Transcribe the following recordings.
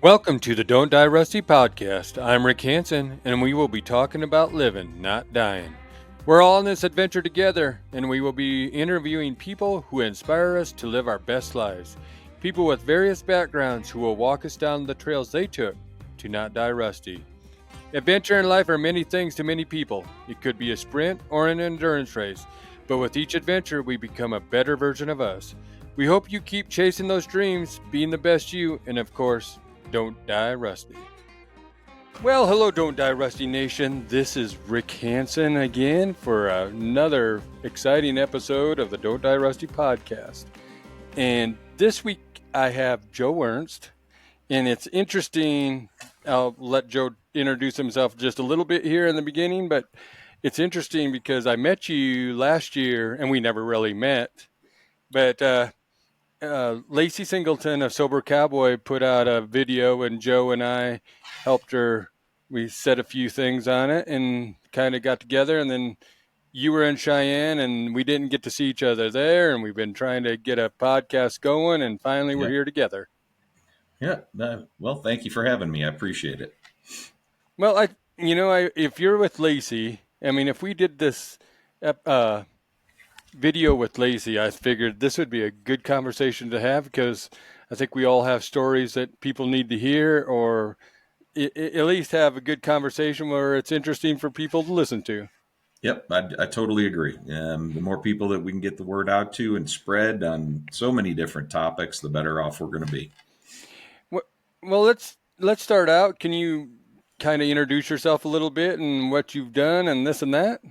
Welcome to the Don't Die Rusty podcast. I'm Rick Hansen, and we will be talking about living, not dying. We're all on this adventure together, and we will be interviewing people who inspire us to live our best lives. People with various backgrounds who will walk us down the trails they took to not die rusty. Adventure in life are many things to many people. It could be a sprint or an endurance race, but with each adventure, we become a better version of us. We hope you keep chasing those dreams, being the best you, and of course, don't die rusty. Well, hello, Don't Die Rusty Nation. This is Rick Hansen again for another exciting episode of the Don't Die Rusty podcast. And this week I have Joe Ernst, and it's interesting. I'll let Joe introduce himself just a little bit here in the beginning, but it's interesting because I met you last year and we never really met. But Lacey Singleton of Sober Cowboy put out a video, and Joe and I helped her. We said a few things on it and kind of got together, and then you were in Cheyenne and we didn't get to see each other there, and we've been trying to get a podcast going, and finally we're here together. Yeah. Well, thank you for having me. I appreciate it. Well, if you're with Lacey, I mean, if we did this video with Lacey, I figured this would be a good conversation to have because I think we all have stories that people need to hear, or at least have a good conversation where it's interesting for people to listen to. Yep, I totally agree. The more people that we can get the word out to and spread on so many different topics, the better off we're going to be. Well, let's start out. Can you kind of introduce yourself a little bit and what you've done and this and that?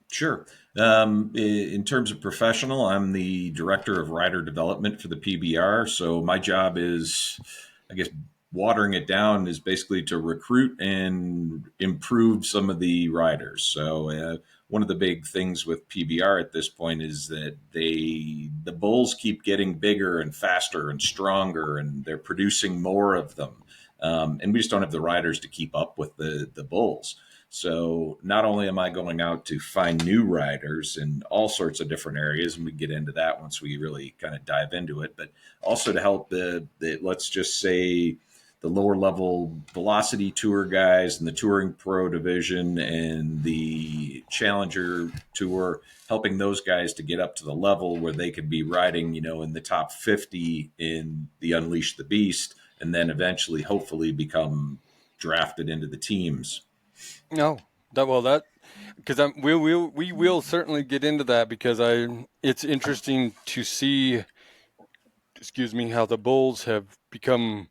Sure. In terms of professional, I'm the director of rider development for the PBR. So my job is, I guess, watering it down is basically to recruit and improve some of the riders. So one of the big things with PBR at this point is that the bulls keep getting bigger and faster and stronger, and they're producing more of them. And we just don't have the riders to keep up with the bulls. So not only am I going out to find new riders in all sorts of different areas, and we get into that once we really kind of dive into it, but also to help let's just say, the lower level velocity tour guys and the touring pro division and the challenger tour, helping those guys to get up to the level where they could be riding, in the top 50 in the Unleash the Beast, and then eventually, hopefully, become drafted into the teams. No, because we will certainly get into that because it's interesting to see, how the Bulls have become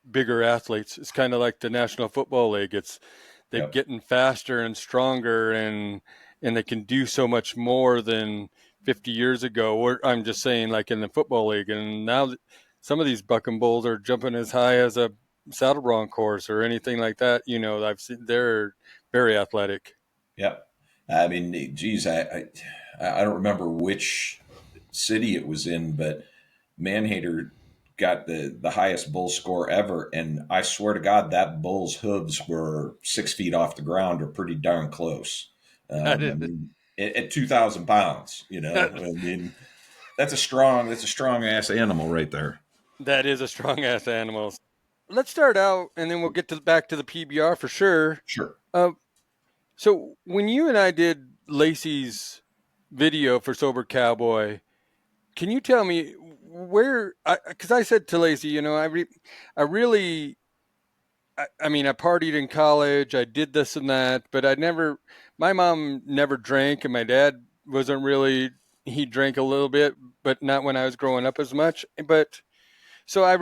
bigger athletes. It's kind of like the National Football League. They're Yep. getting faster and stronger, and they can do so much more than 50 years ago. Or I'm just saying, like in the Football League, and now some of these bucking bulls are jumping as high as a saddle bronc horse or anything like that. I've seen they're very athletic. Yep. I mean, geez, I don't remember which city it was in, but Manhater got the highest bull score ever, and I swear to God, that bull's hooves were 6 feet off the ground, or pretty darn close. That I is, mean, at 2,000 pounds, I mean, that's a strong ass animal right there. that is a strong ass animal. Let's start out, and then we'll get back to the PBR for sure. Sure. Uh, So when you and I did Lacey's video for Sober Cowboy, can you tell me where? Because I said to Lacey, I really, I mean, I partied in college, I did this and that, but I never. My mom never drank, and my dad wasn't really. He drank a little bit, but not when I was growing up as much. But so I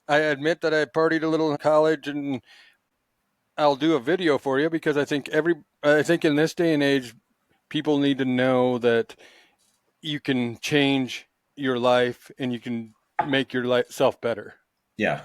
admit that I partied a little in college, and I'll do a video for you because I think in this day and age, people need to know that you can change your life and you can make your self better. Yeah.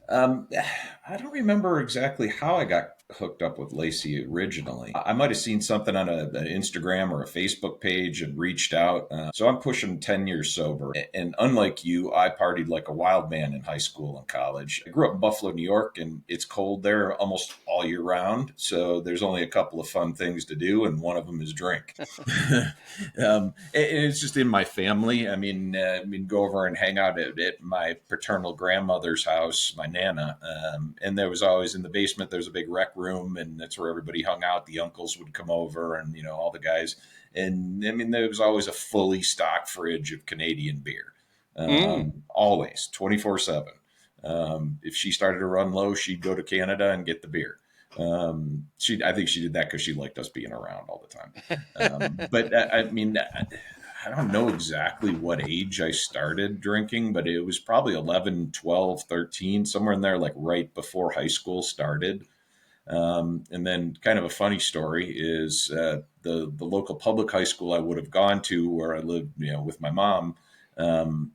I don't remember exactly how I got hooked up with Lacey originally. I might have seen something on an Instagram or a Facebook page and reached out. So I'm pushing 10 years sober. And unlike you, I partied like a wild man in high school and college. I grew up in Buffalo, New York, and it's cold there almost all year round. So there's only a couple of fun things to do, and one of them is drink. And it's just in my family. I mean, go over and hang out at my paternal grandmother's house, my nana, and there was always in the basement. There's a big rec room, and that's where everybody hung out. The uncles would come over, and all the guys. And I mean, there was always a fully stocked fridge of Canadian beer, always 24/7. If she started to run low, she'd go to Canada and get the beer. I think she did that because she liked us being around all the time. But I mean, I don't know exactly what age I started drinking, but it was probably 11, 12, 13, somewhere in there, like right before high school started. And then, kind of a funny story is the local public high school I would have gone to, where I lived, with my mom.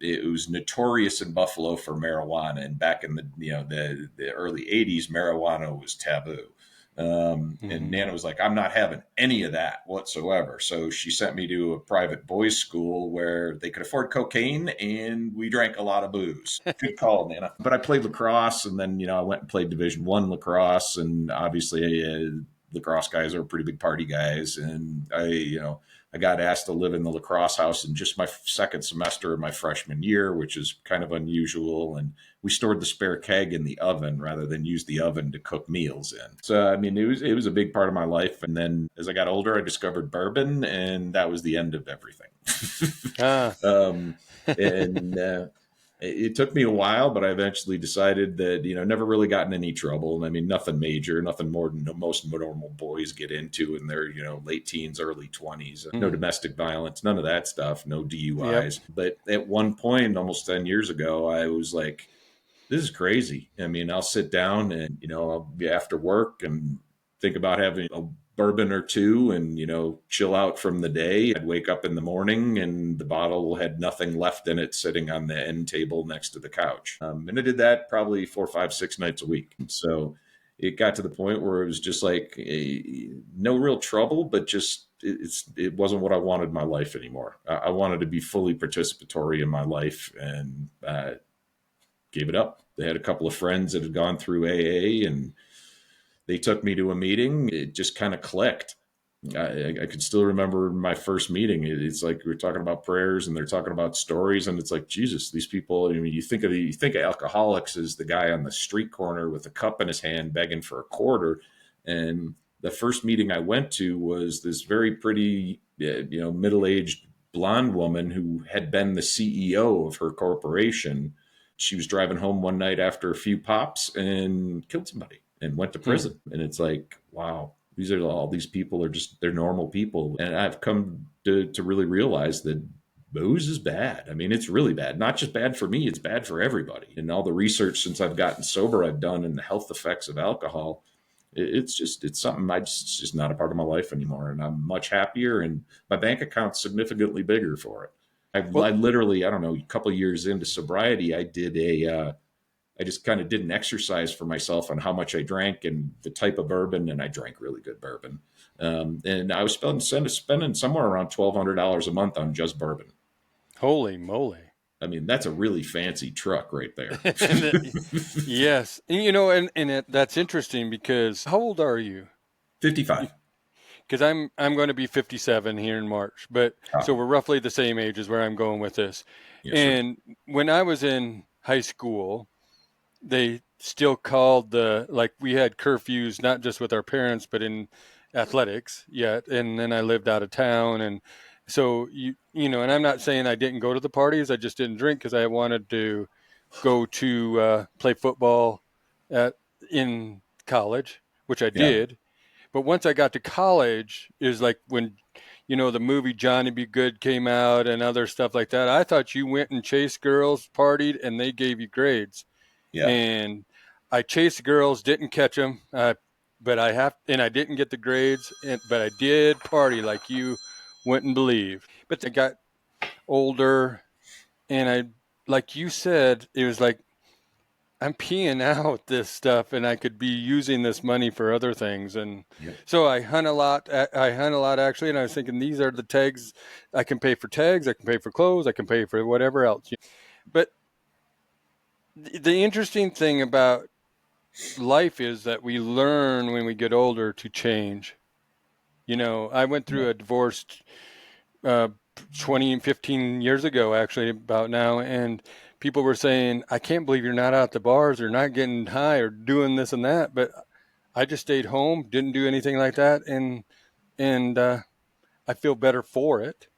It was notorious in Buffalo for marijuana, and back in the early '80s, marijuana was taboo. And Nana was like, "I'm not having any of that whatsoever." So she sent me to a private boys' school where they could afford cocaine, and we drank a lot of booze. Good call, Nana. But I played lacrosse, and then I went and played Division I lacrosse, and obviously lacrosse guys are pretty big party guys, and I got asked to live in the lacrosse house in just my second semester of my freshman year, which is kind of unusual. And we stored the spare keg in the oven rather than use the oven to cook meals in. So I mean, it was a big part of my life. And then as I got older, I discovered bourbon, and that was the end of everything. Ah. And it took me a while, but I eventually decided that never really got in any trouble. I mean, nothing major, nothing more than most normal boys get into in their late teens, early 20s. No domestic violence, none of that stuff, no DUIs. Yep. But at one point, almost 10 years ago, I was like, this is crazy. I mean, I'll sit down and I'll be after work and think about having a bourbon or two and chill out from the day. I'd wake up in the morning and the bottle had nothing left in it, sitting on the end table next to the couch. And I did that probably 4, 5, 6 nights a week. So it got to the point where it was just like no real trouble, but just it wasn't what I wanted in my life anymore. I wanted to be fully participatory in my life, and gave it up. They had a couple of friends that had gone through AA, and they took me to a meeting. It just kind of clicked. I could still remember my first meeting. It's like we're talking about prayers, and they're talking about stories, and it's like, Jesus, these people. I mean, you think of alcoholics as the guy on the street corner with a cup in his hand begging for a quarter. And the first meeting I went to was this very pretty, middle-aged blonde woman who had been the CEO of her corporation. She was driving home one night after a few pops and killed somebody and went to prison. And it's like, wow, all these people they're normal people. And I've come to really realize that booze is bad. I mean, it's really bad. Not just bad for me, it's bad for everybody. And all the research since I've gotten sober I've done, and the health effects of alcohol, it's something it's just not a part of my life anymore. And I'm much happier, and my bank account's significantly bigger for it. I Well, literally, I don't know, a couple of years into sobriety, I just kind of did an exercise for myself on how much I drank and the type of bourbon, and I drank really good bourbon. And I was spending somewhere around $1,200 a month on just bourbon. holy moly. I mean, that's a really fancy truck right there. Yes. That's interesting because how old are you? 55. Because I'm going to be 57 here in March, but so Oh, we're roughly the same age is where I'm going with this. yes, sir. And when I was in high school, they still called we had curfews, not just with our parents, but in athletics yet. And then I lived out of town. And so, and I'm not saying I didn't go to the parties. I just didn't drink because I wanted to go to play football in college, which I Yeah. did. But once I got to college, it was like when, the movie Johnny Be Good came out and other stuff like that. I thought you went and chased girls, partied, and they gave you grades. Yeah. And I chased girls, didn't catch them, but I didn't get the grades, but I did party like you wouldn't believe. But I got older, and like you said, it was like I'm peeing out this stuff and I could be using this money for other things. And Yep. so I hunt a lot. I hunt a lot actually. And I was thinking these are the tags. I can pay for tags. I can pay for clothes. I can pay for whatever else. But the interesting thing about life is that we learn when we get older to change. I went through Yep. a divorce uh, 20, 15 years ago, actually, about now, and people were saying, I can't believe you're not out the bars or not getting high or doing this and that. But I just stayed home, didn't do anything like that, and I feel better for it.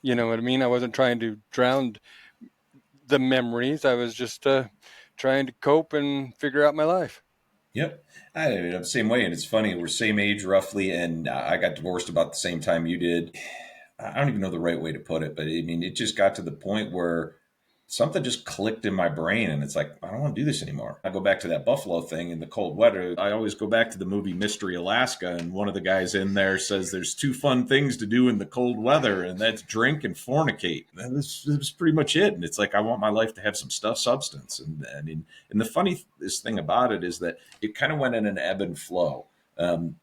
You know what I mean? I wasn't trying to drown the memories. I was just trying to cope and figure out my life. Yep. I'm the same way. And it's funny, we're same age roughly. And I got divorced about the same time you did. I don't even know the right way to put it, but I mean, it just got to the point where something just clicked in my brain and it's like, I don't want to do this anymore. I go back to that buffalo thing in the cold weather. I always go back to the movie Mystery Alaska, and one of the guys in there says there's two fun things to do in the cold weather, and that's drink and fornicate. And that was pretty much it. And it's like, I want my life to have some substance. And I mean, and the funniest thing about it is that it kind of went in an ebb and flow. Um,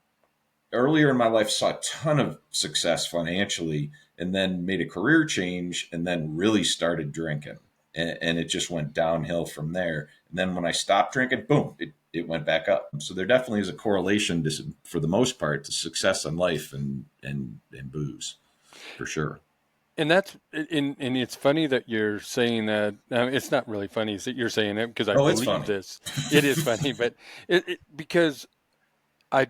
Earlier in my life, saw a ton of success financially, and then made a career change, and then really started drinking, and it just went downhill from there. And then when I stopped drinking, boom, it went back up. So there definitely is a correlation to, for the most part, to success in life and booze, for sure. And that's and it's funny that you're saying that. It's not really funny that you're saying it because I Oh, it's believe funny. this. It is funny, but because I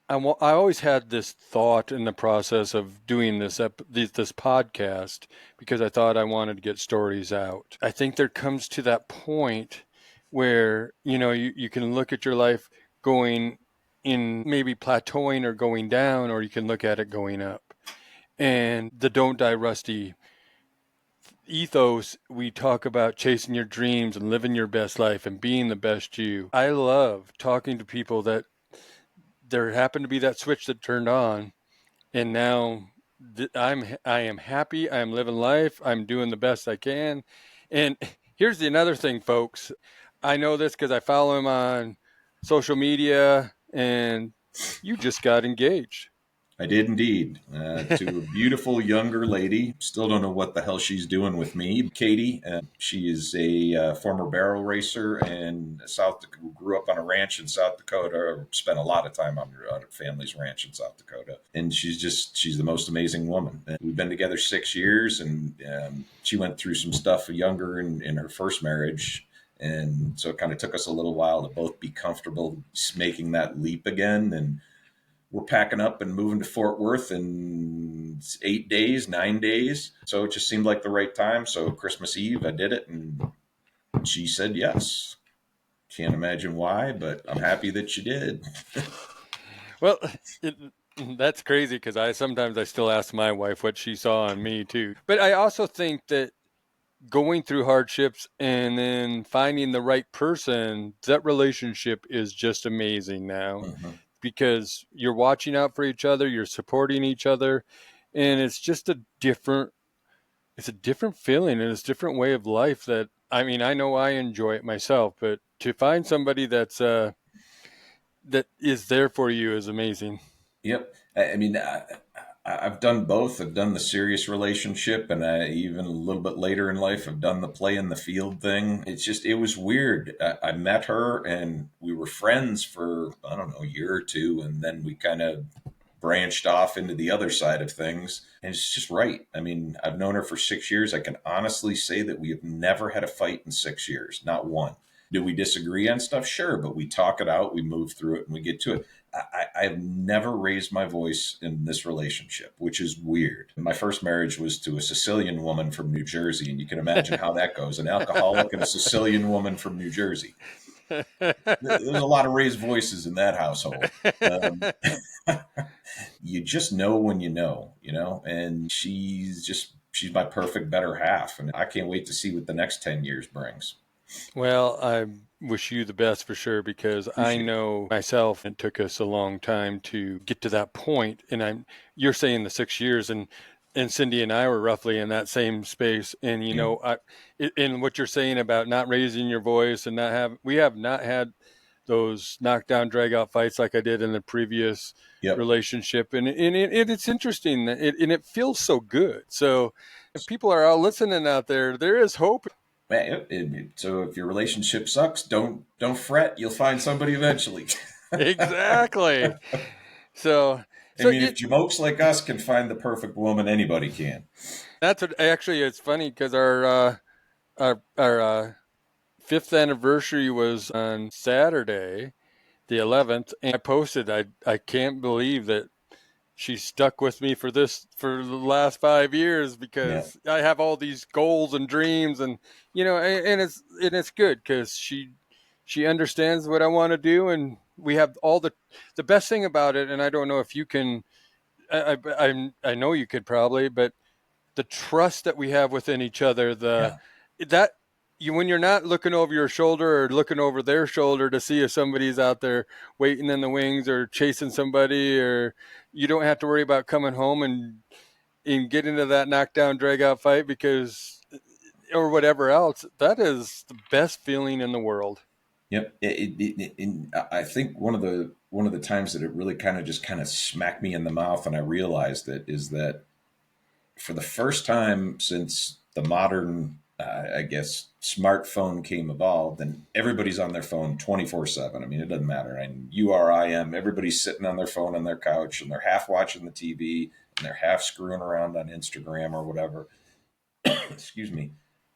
I always had this thought in the process of doing this podcast because I thought I wanted to get stories out. I think there comes to that point where you can look at your life going in maybe plateauing or going down, or you can look at it going up. And the Don't Die Rusty ethos, we talk about chasing your dreams and living your best life and being the best you. I love talking to people that there happened to be that switch that turned on, and now I am happy. I am living life. I'm doing the best I can. And here's another thing, folks. I know this because I follow him on social media, and you just got engaged. I did indeed, to a beautiful younger lady. Still don't know what the hell she's doing with me, Katie. She is a former barrel racer and grew up on a ranch in South Dakota. Spent a lot of time on her family's ranch in South Dakota, and she's the most amazing woman. And we've been together 6 years, and she went through some stuff younger in her first marriage. And so it kind of took us a little while to both be comfortable making that leap again. And we're packing up and moving to Fort Worth in 8 days, 9 days. So it just seemed like the right time. So Christmas Eve, I did it, and she said yes. Can't imagine why, but I'm happy that she did. Well, it, that's crazy because I still ask my wife what she saw on me too. But I also think that going through hardships and then finding the right person, that relationship is just amazing now Mhm. because you're watching out for each other, you're supporting each other, and it's a different feeling and it's a different way of life that I know I enjoy it myself, but to find somebody that is there for you is amazing. Yep. I mean, I've done both. I've done the serious relationship, and even a little bit later in life, I've done the play in the field thing. It was weird. I met her, and we were friends for, I don't know, a year or two, and then we kind of branched off into the other side of things. And it's just right. I mean, I've known her for 6 years. I can honestly say that we have never had a fight in 6 years, not one. Do we disagree on stuff? Sure, but we talk it out, we move through it, and we get to it. I've never raised my voice in this relationship, which is weird. My first marriage was to a Sicilian woman from New Jersey, and you can imagine how that goes, an alcoholic and a Sicilian woman from New Jersey. There's a lot of raised voices in that household. Um, you just know when you know, and she's my perfect better half, and I can't wait to see what the next 10 years brings. Well, I wish you the best for sure because I Appreciate it. know myself it took us a long time to get to that point. And you're saying the 6 years, and and Cindy and I were roughly in that same space. And Yeah. in what you're saying about not raising your voice and we have not had those knockdown, drag out fights like I did in the previous Yep. relationship, it's interesting, and it feels so good. So, if people are out listening out there is hope. So if your relationship sucks, don't fret. You'll find somebody eventually. Exactly. So, I mean, if jamokes like us can find the perfect woman, anybody can. that's what actually it's funny because our fifth anniversary was on Saturday, the 11th, and I posted. I can't believe that she stuck with me for the last 5 years Yeah. because I have all these goals and dreams, and it's good because she understands what I want to do, and we have all the best thing about it. And I don't know if you can. I know you could probably, but the trust that we have within each other, Yeah. that when you're not looking over your shoulder or looking over their shoulder to see if somebody's out there waiting in the wings or chasing somebody, or you don't have to worry about coming home and get into that knockdown drag out fight because or whatever else. That is the best feeling in the world. Yep. I think one of the times that it really kind of smacked me in the mouth and I realized it is that for the first time since the modern, I guess, smartphone came evolved, and everybody's on their phone 24/7. I mean, it doesn't matter. And you are, I am. Everybody's sitting on their phone on their couch, and they're half watching the TV, and they're half screwing around on Instagram or whatever. Excuse me.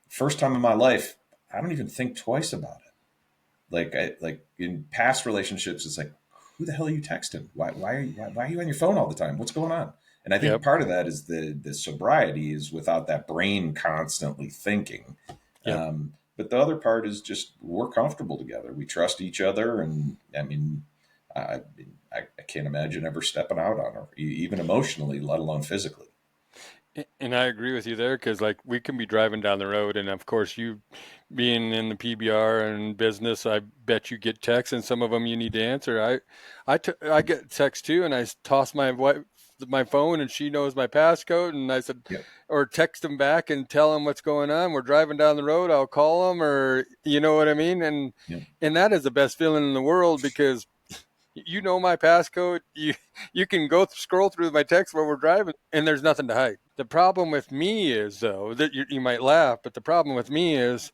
First time in my life, I don't even think twice about it. Like in past relationships, it's like, who the hell are you texting? Why are you on your phone all the time? What's going on? And I think Yep. part of that is the sobriety is without that brain constantly thinking. Yep. But the other part is just we're comfortable together. We trust each other, and I mean, I I can't imagine ever stepping out on her, even emotionally, let alone physically. And I agree with you there because, like, we can be driving down the road, and of course, you being in the PBR and business, I bet you get texts, and some of them you need to answer. I get texts too, and I toss my wife my phone, and she knows my passcode, and I said, Yep. or text them back and tell them what's going on. We're driving down the road. I'll call them, or you know what I mean, Yep. and that is the best feeling in the world because you know my passcode. You can go scroll through my text while we're driving, and there's nothing to hide. The problem with me is though that you might laugh, but the problem with me is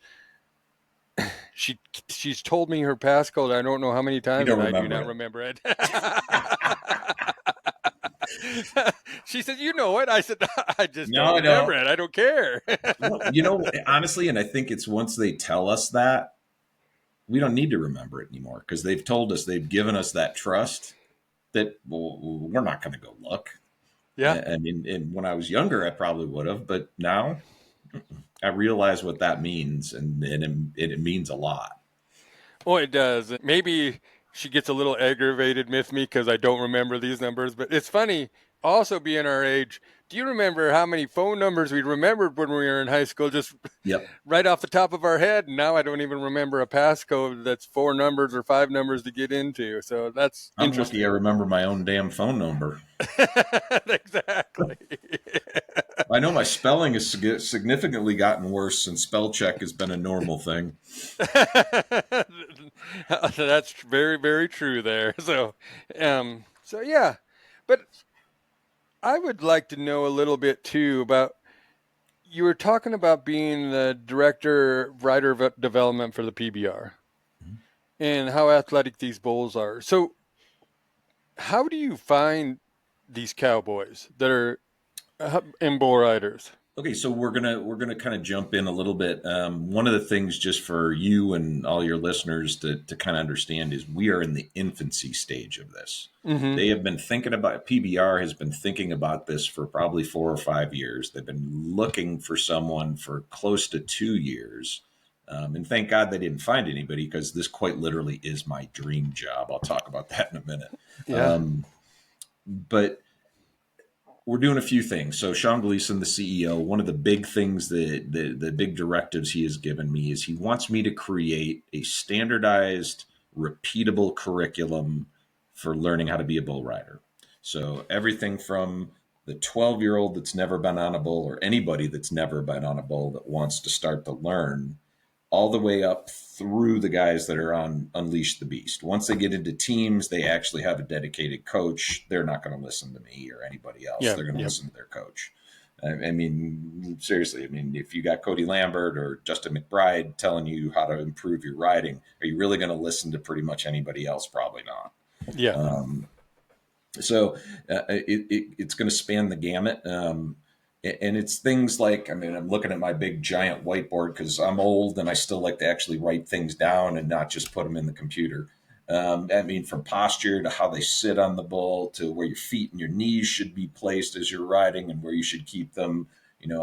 she she's told me her passcode. I don't know how many You times, don't and I do remember not it. remember it. She said, "You know it." I said, "I just don't No, I remember don't. it. I don't care." Well, honestly, and I think it's once they tell us that, we don't need to remember it anymore because they've told us, they've given us that trust that, well, we're not going to go look. Yeah. I mean, and when I was younger, I probably would have, but now I realize what that means, and it means a lot. Oh, it does. Maybe she gets a little aggravated with me because I don't remember these numbers. But it's funny, also being our age. Do you remember how many phone numbers we remembered when we were in high school, just Yep. right off the top of our head? And now I don't even remember a passcode that's 4 numbers or 5 numbers to get into. So that's I'm lucky I interesting. remember my own damn phone number. Exactly. I know my spelling has significantly gotten worse since spell check has been a normal thing. That's very, very true there. So yeah, but I would like to know a little bit too about you were talking about being the director, writer of development for the PBR and how athletic these bulls are. So, how do you find these cowboys that are in bull riders? Okay, so we're gonna kind of jump in a little bit. One of the things, just for you and all your listeners to kind of understand, is we are in the infancy stage of this. Mm-hmm. They have been thinking about PBR has been thinking about this for probably 4 or 5 years. They've been looking for someone for close to 2 years, and thank God they didn't find anybody because this quite literally is my dream job. I'll talk about that in a minute. Yeah. But we're doing a few things. So Sean Gleason, the CEO, one of the big things that the big directives he has given me is he wants me to create a standardized, repeatable curriculum for learning how to be a bull rider. So everything from the 12-year-old that's never been on a bull, or anybody that's never been on a bull that wants to start to learn, all the way up through the guys that are on Unleash the Beast. Once they get into teams, they actually have a dedicated coach. They're not going to listen to me or anybody else. Yeah. They're going to Yep. listen to their coach. I mean, seriously, I mean, if you got Cody Lambert or Justin McBride telling you how to improve your riding, are you really going to listen to pretty much anybody else? Probably not. Yeah. So it's going to span the gamut. And it's things like, I mean, I'm looking at my big giant whiteboard because I'm old and I still like to actually write things down and not just put them in the computer. I mean, from posture to how they sit on the bull to where your feet and your knees should be placed as you're riding and where you should keep them,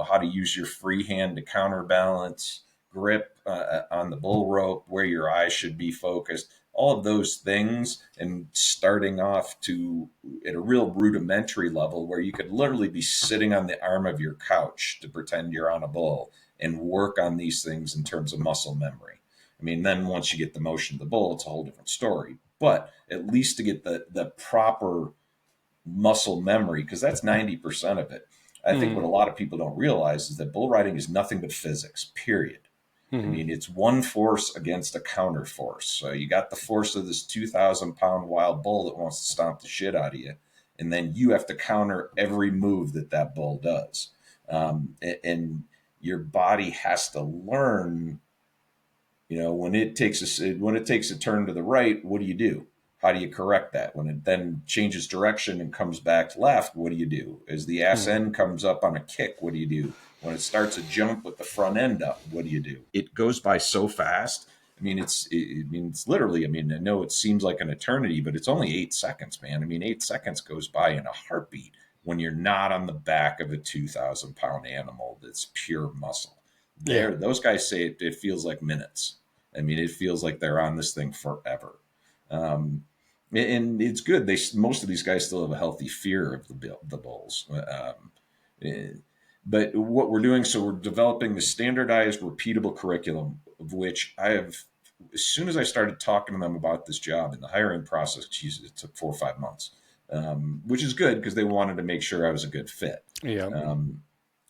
how to use your free hand to counterbalance, grip on the bull rope, where your eyes should be focused, all of those things, and starting off to at a real rudimentary level where you could literally be sitting on the arm of your couch to pretend you're on a bull and work on these things in terms of muscle memory. I mean, then once you get the motion of the bull, it's a whole different story. But at least to get the proper muscle memory, because that's 90% of it. I think what a lot of people don't realize is that bull riding is nothing but physics, period. I mean, it's one force against a counter force. So you got the force of this 2,000-pound wild bull that wants to stomp the shit out of you. And then you have to counter every move that bull does. And your body has to learn, when it takes a turn to the right, what do you do? How do you correct that? When it then changes direction and comes back left, what do you do? As the ass end comes up on a kick, what do you do? When it starts a jump with the front end up, what do you do? It goes by so fast. I mean, it's literally, I mean, I know it seems like an eternity, but it's only 8 seconds, man. I mean, 8 seconds goes by in a heartbeat when you're not on the back of a 2,000-pound animal that's pure muscle. Those guys say it feels like minutes. I mean, it feels like they're on this thing forever. And it's good. Most of these guys still have a healthy fear of the bulls. But what we're doing, so we're developing the standardized, repeatable curriculum, of which I have, as soon as I started talking to them about this job in the hiring process, it took 4 or 5 months, which is good because they wanted to make sure I was a good fit. Yeah.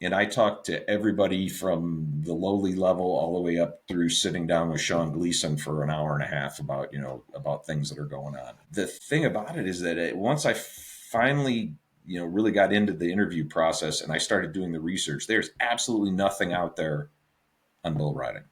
And I talked to everybody from the lowly level all the way up through sitting down with Sean Gleason for an hour and a half about, about things that are going on. The thing about it is that once I finally, really got into the interview process and I started doing the research, there's absolutely nothing out there on bull riding.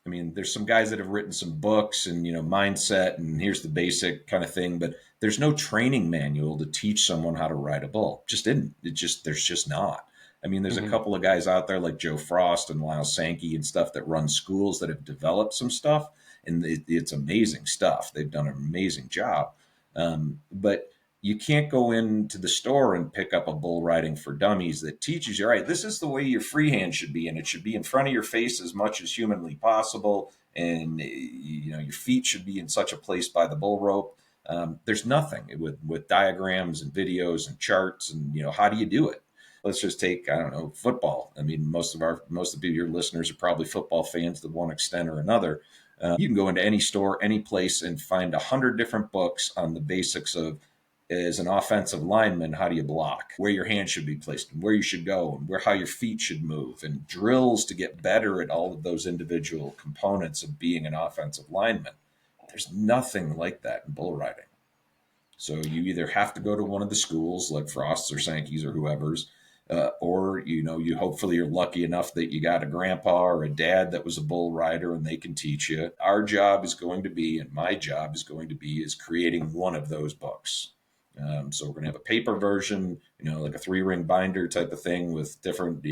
I mean, there's some guys that have written some books and, mindset and here's the basic kind of thing, but there's no training manual to teach someone how to ride a bull. There's just not. I mean, there's a couple of guys out there like Joe Frost and Lyle Sankey and stuff that run schools that have developed some stuff, and it's amazing stuff. They've done an amazing job. But you can't go into the store and pick up a bull riding for dummies that teaches you, all right, this is the way your freehand should be, and it should be in front of your face as much as humanly possible, and your feet should be in such a place by the bull rope. There's nothing with diagrams and videos and charts, and how do you do it? Let's just take, I don't know, football. I mean, most of your listeners are probably football fans to one extent or another. You can go into any store, any place, and find 100 different books on the basics of, as an offensive lineman, how do you block, where your hand should be placed, and where you should go, and how your feet should move, and drills to get better at all of those individual components of being an offensive lineman. There's nothing like that in bull riding. So you either have to go to one of the schools like Frost's or Sankey's or whoever's, or you hopefully you're lucky enough that you got a grandpa or a dad that was a bull rider and they can teach you. Our job is going to be, and my job is going to be, is creating one of those books. So we're going to have a paper version, like a 3-ring binder type of thing with different,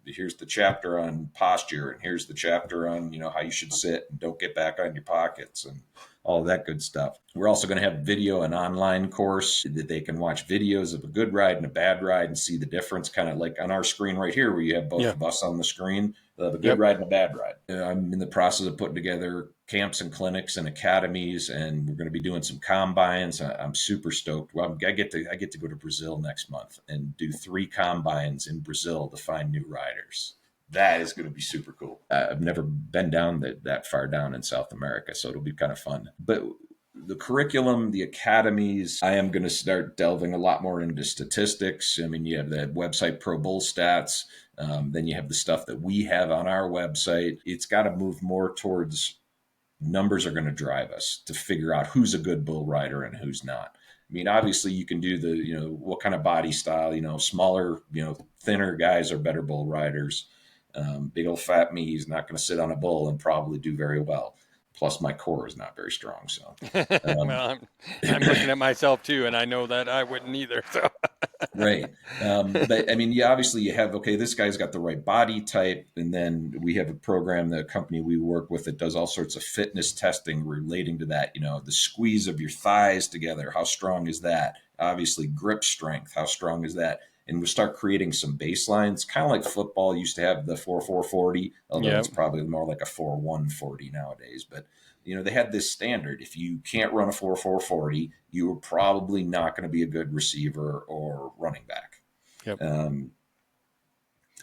here's the chapter on posture, and here's the chapter on, how you should sit and don't get back on your pockets and all that good stuff. We're also going to have video, an online course that they can watch videos of a good ride and a bad ride and see the difference, kind of like on our screen right here where you have both of us on the screen. They'll have a good ride and a bad ride. I'm in the process of putting together camps and clinics and academies, and we're going to be doing some combines. I'm super stoked. Well, I get to go to Brazil next month and do 3 combines in Brazil to find new riders. That is going to be super cool. I've never been down that far down in South America, so it'll be kind of fun. But the curriculum, the academies, I am going to start delving a lot more into statistics. I mean, you have the website Pro Bowl Stats. Then you have the stuff that we have on our website. It's got to move more towards numbers are going to drive us to figure out who's a good bull rider and who's not. I mean, obviously, you can do the, what kind of body style, smaller, thinner guys are better bull riders. Big old fat me is not going to sit on a bull and probably do very well. Plus, my core is not very strong. So, um, Well, I'm looking at myself too, and I know that I wouldn't either. So, right. But I mean, yeah, obviously you have, okay, this guy's got the right body type. And then we have a program, the company we work with that does all sorts of fitness testing relating to that, the squeeze of your thighs together. How strong is that? Obviously grip strength. How strong is that? And we start creating some baselines, kind of like football used to have the 4.440, although yeah. it's probably more like a 4.140 nowadays. But they had this standard. If you can't run a 4.440, you are probably not going to be a good receiver or running back. Yep.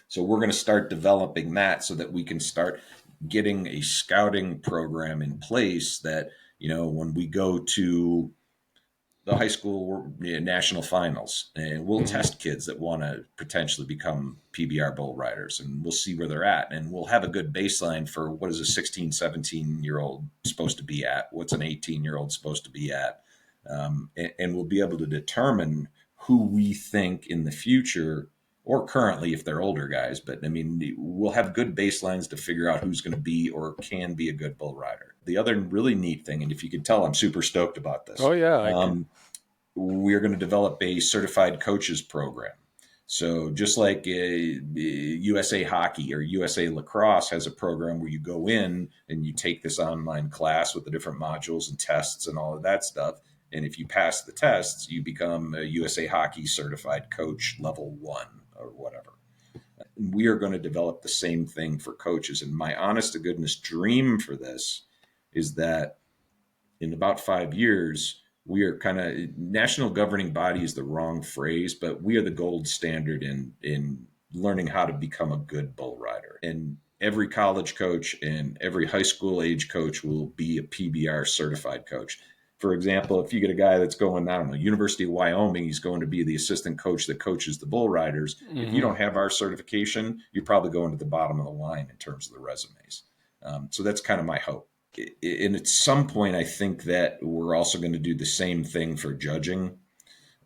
So we're going to start developing that so that we can start getting a scouting program in place that, when we go to the high school national finals, and we'll test kids that want to potentially become PBR bull riders, and we'll see where they're at, and we'll have a good baseline for what is a 16, 17-year-old supposed to be at, what's an 18-year-old supposed to be at, and we'll be able to determine who we think in the future or currently if they're older guys. But I mean, we'll have good baselines to figure out who's going to be or can be a good bull rider. The other really neat thing, and if you can tell, I'm super stoked about this. Oh yeah, I can. We're going to develop a certified coaches program. So just like USA Hockey or USA Lacrosse has a program where you go in and you take this online class with the different modules and tests and all of that stuff. And if you pass the tests, you become a USA Hockey certified coach level 1 or whatever. We are going to develop the same thing for coaches. And my honest to goodness dream for this is that in about 5 years, we are kind of national governing body is the wrong phrase, but we are the gold standard in learning how to become a good bull rider. And every college coach and every high school age coach will be a PBR certified coach. For example, if you get a guy that's going, I don't know, University of Wyoming, he's going to be the assistant coach that coaches the bull riders. If you don't have our certification, you're probably going to the bottom of the line in terms of the resumes. So that's kind of my hope. And at some point, I think that we're also going to do the same thing for judging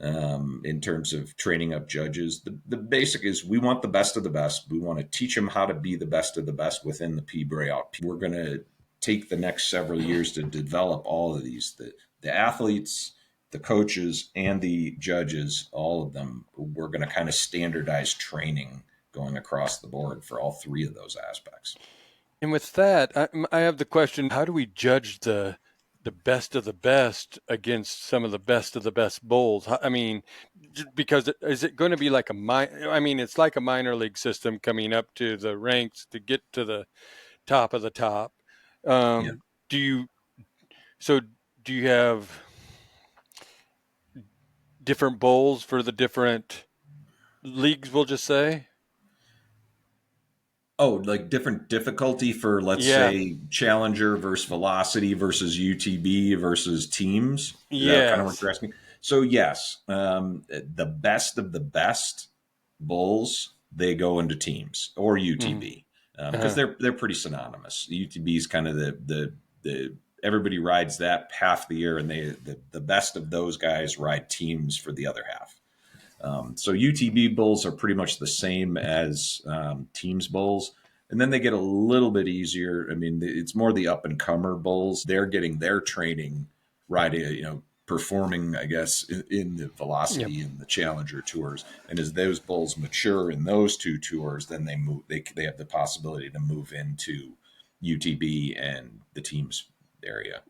in terms of training up judges. The basic is we want the best of the best. We want to teach them how to be the best of the best within the PBR. We're going to take the next several years to develop all of these, the athletes, the coaches, and the judges, all of them. We're going to kind of standardize training going across the board for all three of those aspects. And with that, I have the question: how do we judge the best of the best against some of the best bulls? I mean, because is it going to be like I mean, it's like a minor league system coming up to the ranks to get to the top of the top. Yeah. Do you? So do you have different bulls for the different leagues? We'll just say. Oh, like different difficulty for, let's Yeah. say, Challenger versus Velocity versus UTB versus teams. Is that kind of what Yes. you're asking? So, yes, the best of the best bulls, they go into teams or Mm. UTB because Uh-huh. they're pretty synonymous. UTB is kind of the everybody rides that half the year, and the best of those guys ride teams for the other half. So UTB bulls are pretty much the same as teams bulls. And then they get a little bit easier. I mean, it's more the up and comer bulls. They're getting their training riding, performing, I guess, in the Yep. velocity and the challenger tours. And as those bulls mature in those two tours, then they move. They have the possibility to move into UTB and the teams area.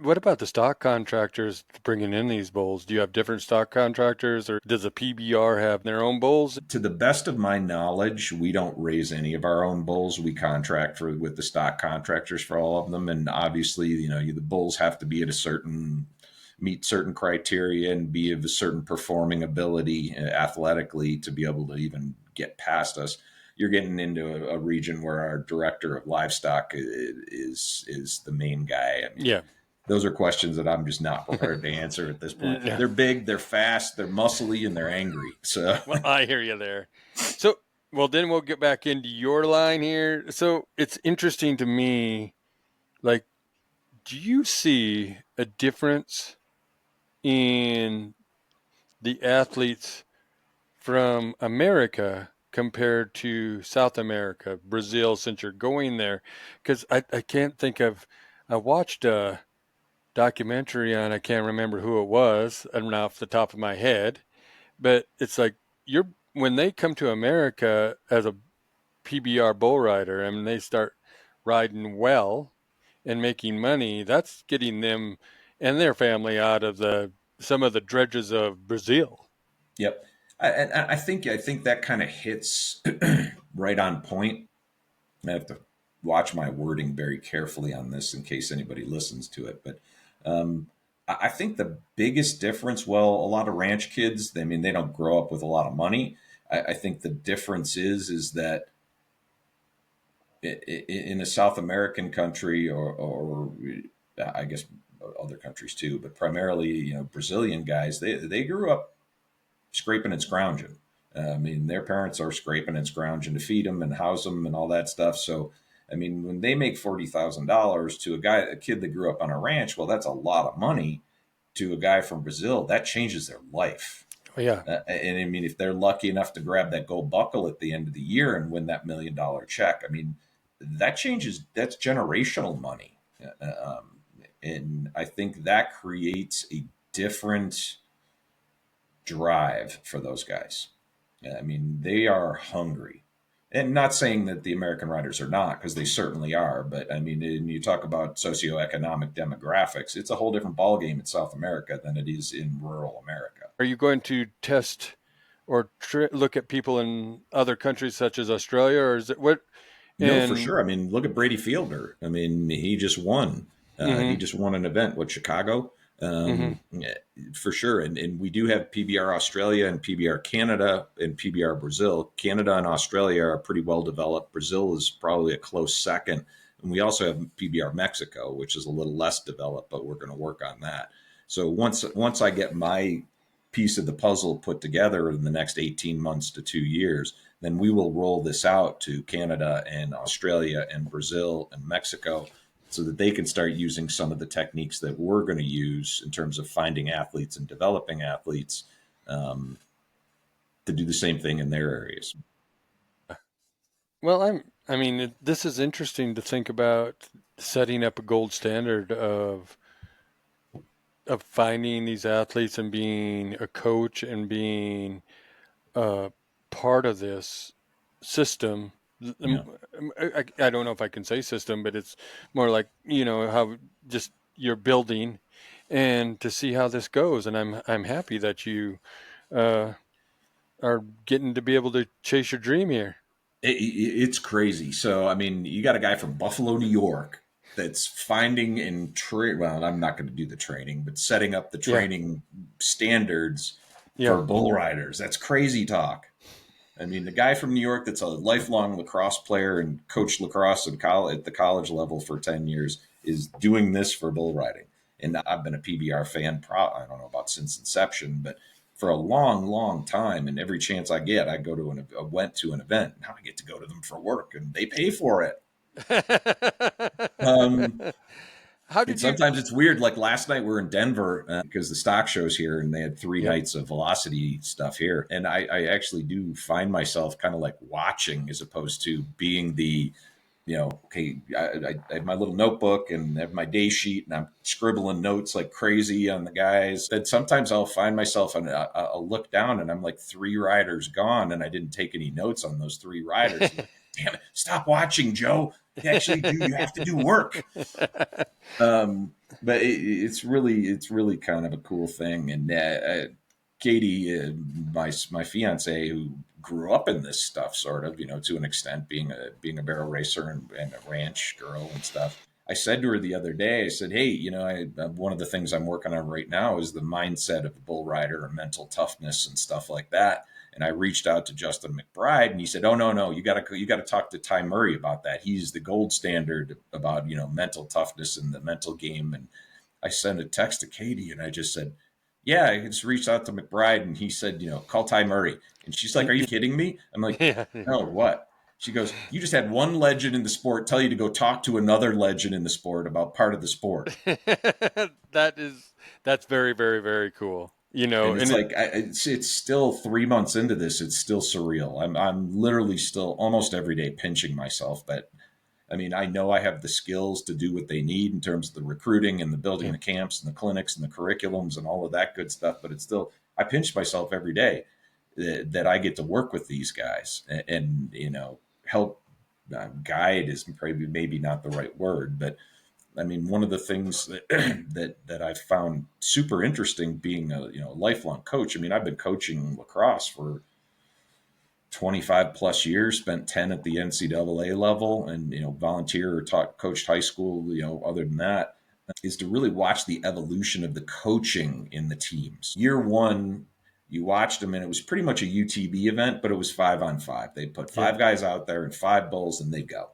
What about the stock contractors bringing in these bulls? Do you have different stock contractors, or does the PBR have their own bulls? To the best of my knowledge, we don't raise any of our own bulls. We contract with the stock contractors for all of them, and obviously, the bulls have to be at meet certain criteria and be of a certain performing ability athletically to be able to even get past us. You're getting into a region where our director of livestock is the main guy. I mean, Yeah. Those are questions that I'm just not prepared to answer at this point. No. They're big, they're fast, they're muscly, and they're angry. So Well, I hear you there. So, well, then we'll get back into your line here. So it's interesting to me, like, do you see a difference in the athletes from America compared to South America, Brazil, since you're going there? Because I can't think of, I watched a documentary on, I can't remember who it was, I don't know off the top of my head, but it's like you're, when they come to America as a PBR bull rider, I mean, they start riding well and making money. That's getting them and their family out of the some of the dredges of Brazil. yep. I think that kind of hits right on point. I have to watch my wording very carefully on this in case anybody listens to it. But I think the biggest difference, well, a lot of ranch kids, I mean, they don't grow up with a lot of money. I think the difference is that in a South American country, or I guess other countries too, but primarily, Brazilian guys, they grew up scraping and scrounging. I mean, their parents are scraping and scrounging to feed them and house them and all that stuff. So, I mean, when they make $40,000 to a kid that grew up on a ranch, well, that's a lot of money. To a guy from Brazil, that changes their life. Oh, yeah. And I mean, if they're lucky enough to grab that gold buckle at the end of the year and win that $1 million check, I mean, that's generational money. And I think that creates a different drive for those guys. I mean, they are hungry. And not saying that the American riders are not, because they certainly are. But I mean, when you talk about socioeconomic demographics, it's a whole different ballgame in South America than it is in rural America. Are you going to test or look at people in other countries such as Australia, or is it what? No, for And sure. I mean, look at Brady Fielder. I mean, he just won. He mm-hmm, just won an event. What, Chicago? mm-hmm. Yeah, for sure. And we do have PBR Australia and PBR Canada and PBR Brazil. Canada and Australia are pretty well developed. Brazil is probably a close second. And we also have PBR Mexico, which is a little less developed, but we're going to work on that. So once I get my piece of the puzzle put together in the next 18 months to 2 years, then we will roll this out to Canada and Australia and Brazil and Mexico so that they can start using some of the techniques that we're going to use in terms of finding athletes and developing athletes, um, to do the same thing in their areas. Well, I mean, this is interesting to think about setting up a gold standard of finding these athletes and being a coach and being uh, part of this system. Yeah. I don't know if I can say system, but it's more like, how just you're building and to see how this goes. And I'm happy that you uh, are getting to be able to chase your dream here. It's crazy. So, I mean, you got a guy from Buffalo, New York that's finding and well, I'm not going to do the training, but setting up the Yeah, training standards yeah, for bull riders. That's crazy talk. I mean, the guy from New York that's a lifelong lacrosse player and coached lacrosse at the college level for 10 years is doing this for bull riding. And I've been a PBR fan, I don't know about since inception, but for a long, long time. And every chance I get, I went to an event. Now I get to go to them for work and they pay for it. Um, How and did you? sometimes it's weird. Like last night, we're in Denver because the stock show's here, and they had three Yep. nights of velocity stuff here. And I actually do find myself kind of like watching as opposed to being the, okay, I have my little notebook and have my day sheet, and I'm scribbling notes like crazy on the guys. And sometimes I'll find myself and I'll look down, and I'm like 3 riders gone, and I didn't take any notes on those 3 riders. I'm like, damn it! Stop watching, Joe. You have to do work. But it's really kind of a cool thing. And Katie, my fiance, who grew up in this stuff, sort of, to an extent, being a barrel racer and a ranch girl and stuff. I said to her the other day, I said, "Hey, one of the things I'm working on right now is the mindset of a bull rider and mental toughness and stuff like that." And I reached out to Justin McBride, and he said, "Oh, no, you gotta talk to Ty Murray about that. He's the gold standard about mental toughness and the mental game." And I sent a text to Katie and I just said, yeah, I just reached out to McBride and he said, call Ty Murray. And she's like, are you kidding me? I'm like, Yeah. no, what? She goes, you just had one legend in the sport tell you to go talk to another legend in the sport about part of the sport. that is that's very, very, very cool. And it's And it, like it's still 3 months into this. It's still surreal. I'm literally still almost every day pinching myself. But I mean, I know I have the skills to do what they need in terms of the recruiting and the building yeah. the camps and the clinics and the curriculums and all of that good stuff. But it's still I pinch myself every day that I get to work with these guys and help guide is maybe not the right word, but I mean, one of the things that that I've found super interesting being a lifelong coach. I mean, I've been coaching lacrosse for 25 plus years, spent 10 at the NCAA level, and volunteer or taught coached high school. Other than that, is to really watch the evolution of the coaching in the teams. Year one, you watched them, and it was pretty much a UTB event, but it was 5-on-5. They'd put Yep. five guys out there and five bulls, and they'd go.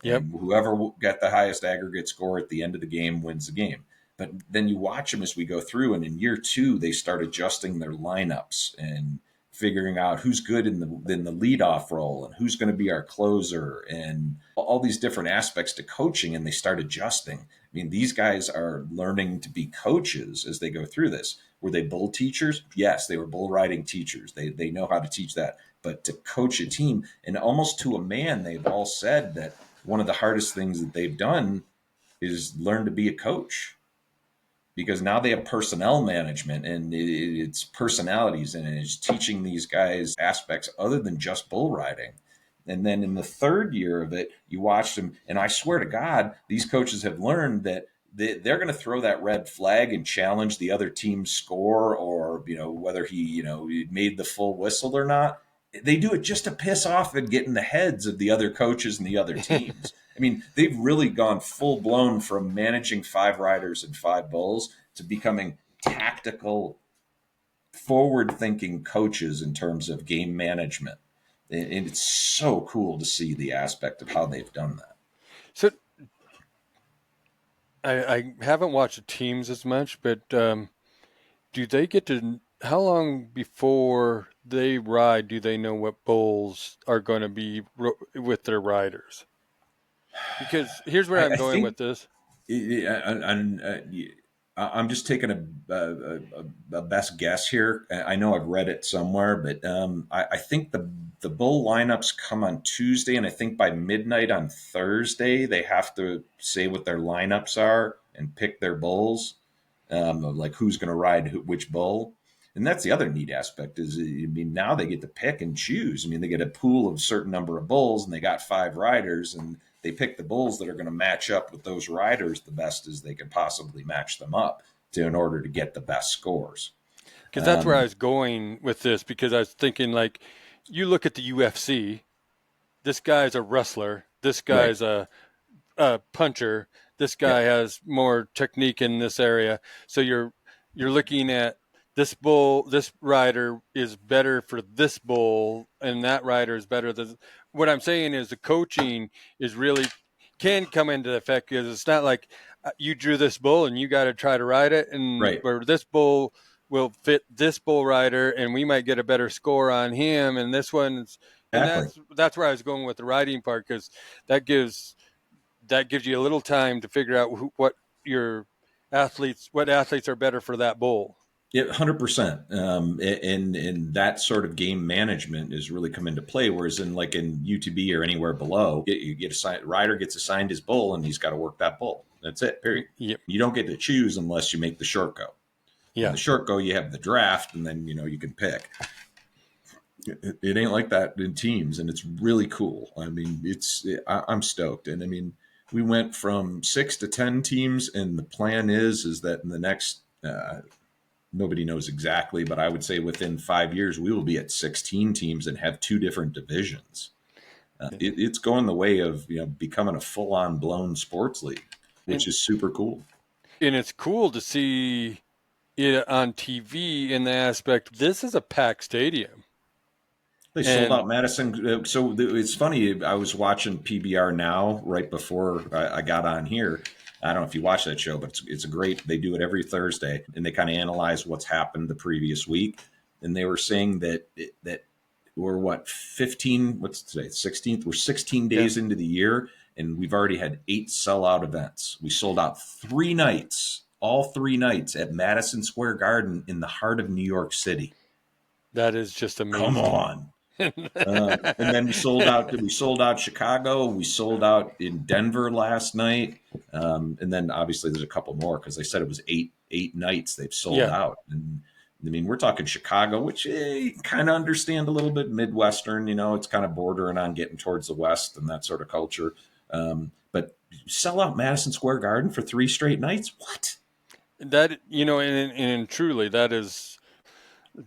Yep. And whoever got the highest aggregate score at the end of the game wins the game. But then you watch them as we go through, and in year two, they start adjusting their lineups and figuring out who's good in the leadoff role and who's going to be our closer and all these different aspects to coaching, and they start adjusting. I mean, these guys are learning to be coaches as they go through this. Were they bull teachers? Yes, they were bull riding teachers. They know how to teach that. But to coach a team, and almost to a man, they've all said that one of the hardest things that they've done is learn to be a coach, because now they have personnel management and it's personalities and it's teaching these guys aspects other than just bull riding. And then in the third year of it, you watch them, and I swear to God, these coaches have learned that they're going to throw that red flag and challenge the other team's score, or whether he made the full whistle or not. They do it just to piss off and get in the heads of the other coaches and the other teams. I mean, they've really gone full blown from managing five riders and five bulls to becoming tactical, forward thinking coaches in terms of game management. And it's so cool to see the aspect of how they've done that. So I haven't watched the teams as much, but do they get to? How long before they ride do they know what bulls are going to be with their riders? Because here's where I'm I going think with this. I'm just taking a best guess here. I know I've read it somewhere, but I think the bull lineups come on Tuesday, and I think by midnight on Thursday they have to say what their lineups are and pick their bulls, like who's going to ride which bull. And that's the other neat aspect is, I mean, now they get to pick and choose. I mean, they get a pool of a certain number of bulls, and they got five riders, and they pick the bulls that are going to match up with those riders the best as they can possibly match them up in order to get the best scores. Because that's where I was going with this. Because I was thinking, like, you look at the UFC. This guy's a wrestler. This Right. guy's a puncher. This guy Yep. has more technique in this area. So you're looking at this bull. This rider is better for this bull, and that rider is better than. What I'm saying is the coaching is really can come into effect, because it's not like you drew this bull and you got to try to ride it, and Right. where this bull will fit this bull rider, and we might get a better score on him, and this one's. And Exactly. that's where I was going with the riding part, because that gives you a little time to figure out what athletes are better for that bowl. Yeah, 100%. And that sort of game management is really come into play. Whereas in UTB or anywhere below, you get assigned, rider gets assigned his bull, and he's got to work that bull. That's it. Period. Yep. You don't get to choose unless you make the short go. In Yeah. the short go, you have the draft, and then you can pick. It ain't like that in teams, and it's really cool. I mean, I'm stoked, and I mean, we went from 6 to 10 teams, and the plan is that in the next. Nobody knows exactly, but I would say within 5 years, we will be at 16 teams and have two different divisions. It's going the way of becoming a full-on blown sports league, which And is super cool. it's cool to see it on TV in the aspect. This is a packed stadium. They sold And out Madison. It's funny. I was watching PBR now right before I got on here. I don't know if you watch that show, but it's a great. They do it every Thursday, and they kind of analyze what's happened the previous week. And they were saying that we're what 15. What's today? 16th. We're 16 Yeah. days into the year, and we've already had 8 sellout events. We sold out 3 nights, all 3 nights at Madison Square Garden in the heart of New York City. That is just Come amazing. on. And then we sold out. We sold out Chicago. We sold out in Denver last night, and then obviously there's a couple more because they said it was eight nights they've sold Yeah. out. And I mean, we're talking Chicago, which you kind of understand a little bit Midwestern. It's kind of bordering on getting towards the West and that sort of culture. But sell out Madison Square Garden for 3 straight nights. What? That, and truly, that is,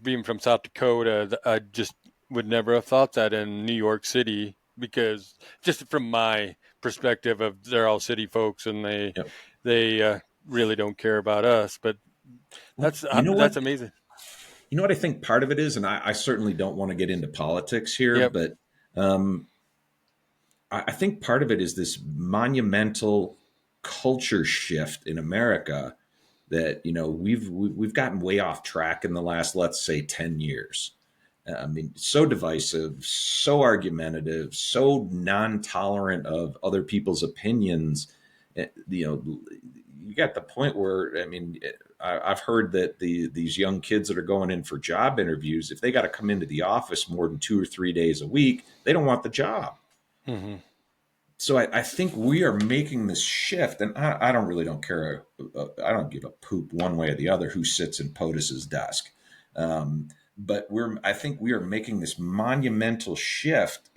being from South Dakota, I just would never have thought that in New York City, because just from my perspective of they're all city folks and Yep. they really don't care about us. But Well, that's amazing. You know what I think part of it is, and I certainly don't want to get into politics here, Yep. but um, I think part of it is this monumental culture shift in America that we've gotten way off track in the last, let's say, 10 years. I mean, so divisive, so argumentative, so non-tolerant of other people's opinions. You got the point where, I mean, I've heard that these young kids that are going in for job interviews, if they got to come into the office more than 2 or 3 days a week, they don't want the job. Mm-hmm. So I think we are making this shift, and I don't care. I don't give a poop one way or the other who sits in POTUS's desk. But I think we are making this monumental shift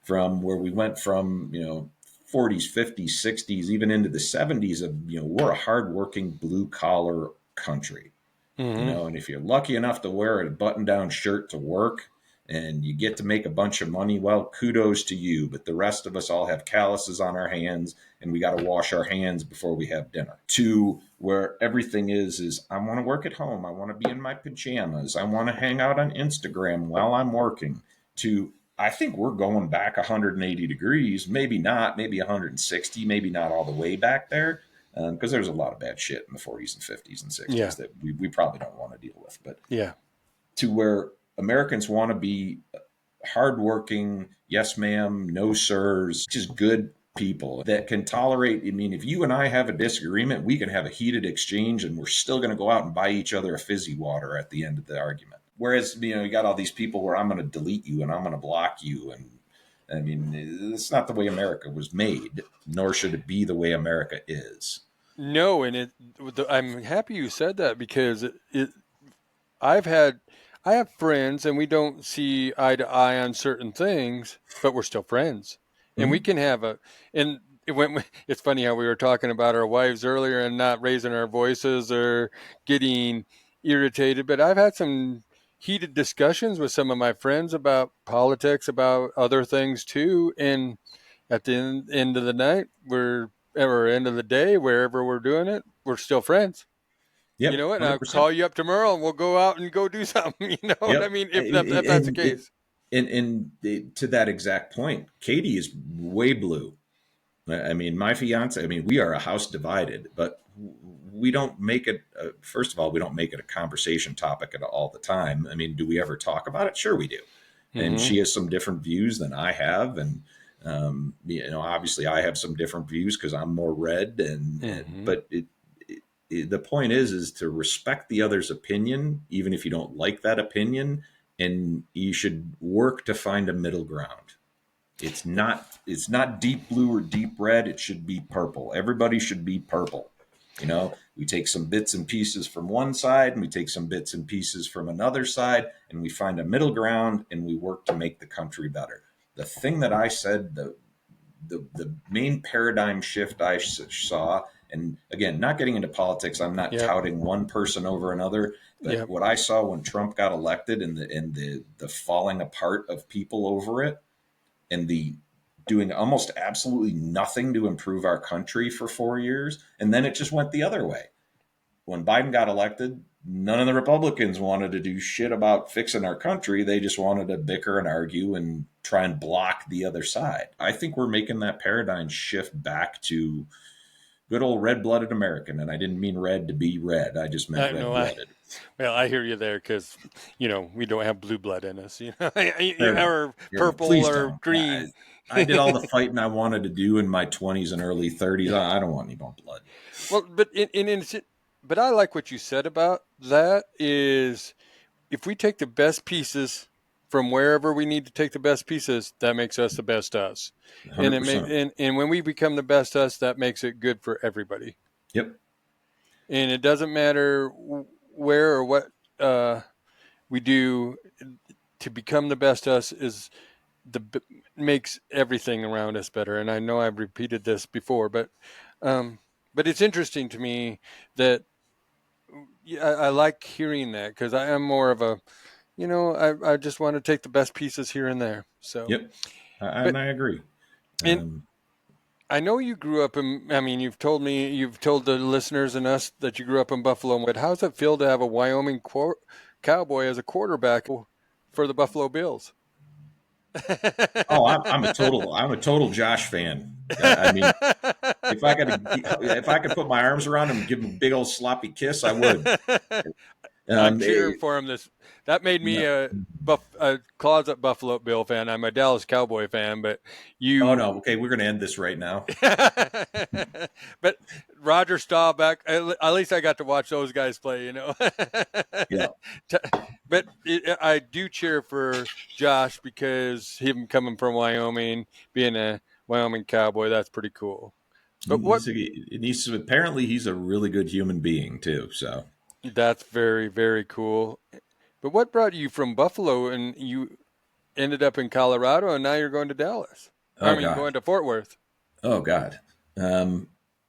from where we went from 40s, 50s, 60s, even into the 70s of we're a hardworking blue collar country. Mm-hmm. And if you're lucky enough to wear a button down shirt to work and you get to make a bunch of money, well, kudos to you. But the rest of us all have calluses on our hands and we got to wash our hands before we have dinner. To where everything is I want to work at home. I want to be in my pajamas. I want to hang out on Instagram while I'm working. To I think we're going back 180 degrees, maybe not, maybe 160, maybe not all the way back there, because there's a lot of bad shit in the 40s and 50s and 60s Yeah. that we probably don't want to deal with. But Yeah. to where Americans want to be hardworking, yes ma'am, no sirs, just good people that can tolerate. I mean, if you and I have a disagreement, we can have a heated exchange and we're still going to go out and buy each other a fizzy water at the end of the argument. Whereas, you got all these people where I'm going to delete you and I'm going to block you. And I mean, it's not the way America was made, nor should it be the way America is. No, and I'm happy you said that, because I have friends and we don't see eye to eye on certain things, but we're still friends, and we Mm-hmm. can have it's funny how we were talking about our wives earlier and not raising our voices or getting irritated, but I've had some heated discussions with some of my friends about politics, about other things too, and at the end of the night, or end of the day, wherever we're doing it, we're still friends. You Yep, know what? I'll 100%. call you up tomorrow and we'll go out and go do something. You know what I Yep. mean? If that's the case. To that exact point, Katie is way blue. I mean, my fiance, I mean, we are a house divided, but we don't make it, first of all, we don't make it a conversation topic at all the time. I mean, do we ever talk about it? Sure, we do. And Mm-hmm. she has some different views than I have. And, obviously I have some different views because I'm more red. Mm-hmm. But the point is to respect the other's opinion, even if you don't like that opinion, and you should work to find a middle ground. It's not deep blue or deep red. It should be purple. Everybody should be purple. We take some bits and pieces from one side and we take some bits and pieces from another side and we find a middle ground and we work to make the country better. The thing that I said, the main paradigm shift I saw, and again, not getting into politics, I'm not Yep. touting one person over another, but Yep. what I saw when Trump got elected and the falling apart of people over it, and the doing almost absolutely nothing to improve our country for 4 years. And then it just went the other way. When Biden got elected, none of the Republicans wanted to do shit about fixing our country. They just wanted to bicker and argue and try and block the other side. I think we're making that paradigm shift back to good old red-blooded American, and I didn't mean red to be red. I just meant I know. red-blooded. Well, I hear you there because we don't have blue blood in us, Fair enough. or Fair enough. purple Please or don't. green. I did all the fighting I wanted to do in my 20s and early 30s. I don't want any more blood. Well, but but I like what you said about that. Is if we take the best pieces from wherever we need to take the best pieces, that makes us the best us, and it may 100%. and when we become the best us, that makes it good for everybody. Yep. And it doesn't matter where or what we do to become the best us is the makes everything around us better. And I know I've repeated this before, um, but it's interesting to me that I like hearing that because I am more of a I just want to take the best pieces here and there. So, Yep. but And I agree. and Um, I know you grew up in. I mean, you've told the listeners and us that you grew up in Buffalo. But how's it feel to have a Wyoming cowboy as a quarterback for the Buffalo Bills? I'm a total Josh fan. I mean, if I could put my arms around him and give him a big old sloppy kiss, I would. I'm Um, cheering eh, for him. That made me no. a closet Buffalo Bill fan. I'm a Dallas Cowboy fan, but Oh you. no. Okay, we're going to end this right now. But Roger Staubach, at least I got to watch those guys play. Yeah. But I do cheer for Josh because him coming from Wyoming, being a Wyoming Cowboy, that's pretty cool. But Apparently he's a really good human being too. So. that's very, very cool. But what brought you from Buffalo and you ended up in Colorado and now you're going to Dallas? I Oh mean, God. going to Fort Worth. Oh God. Um,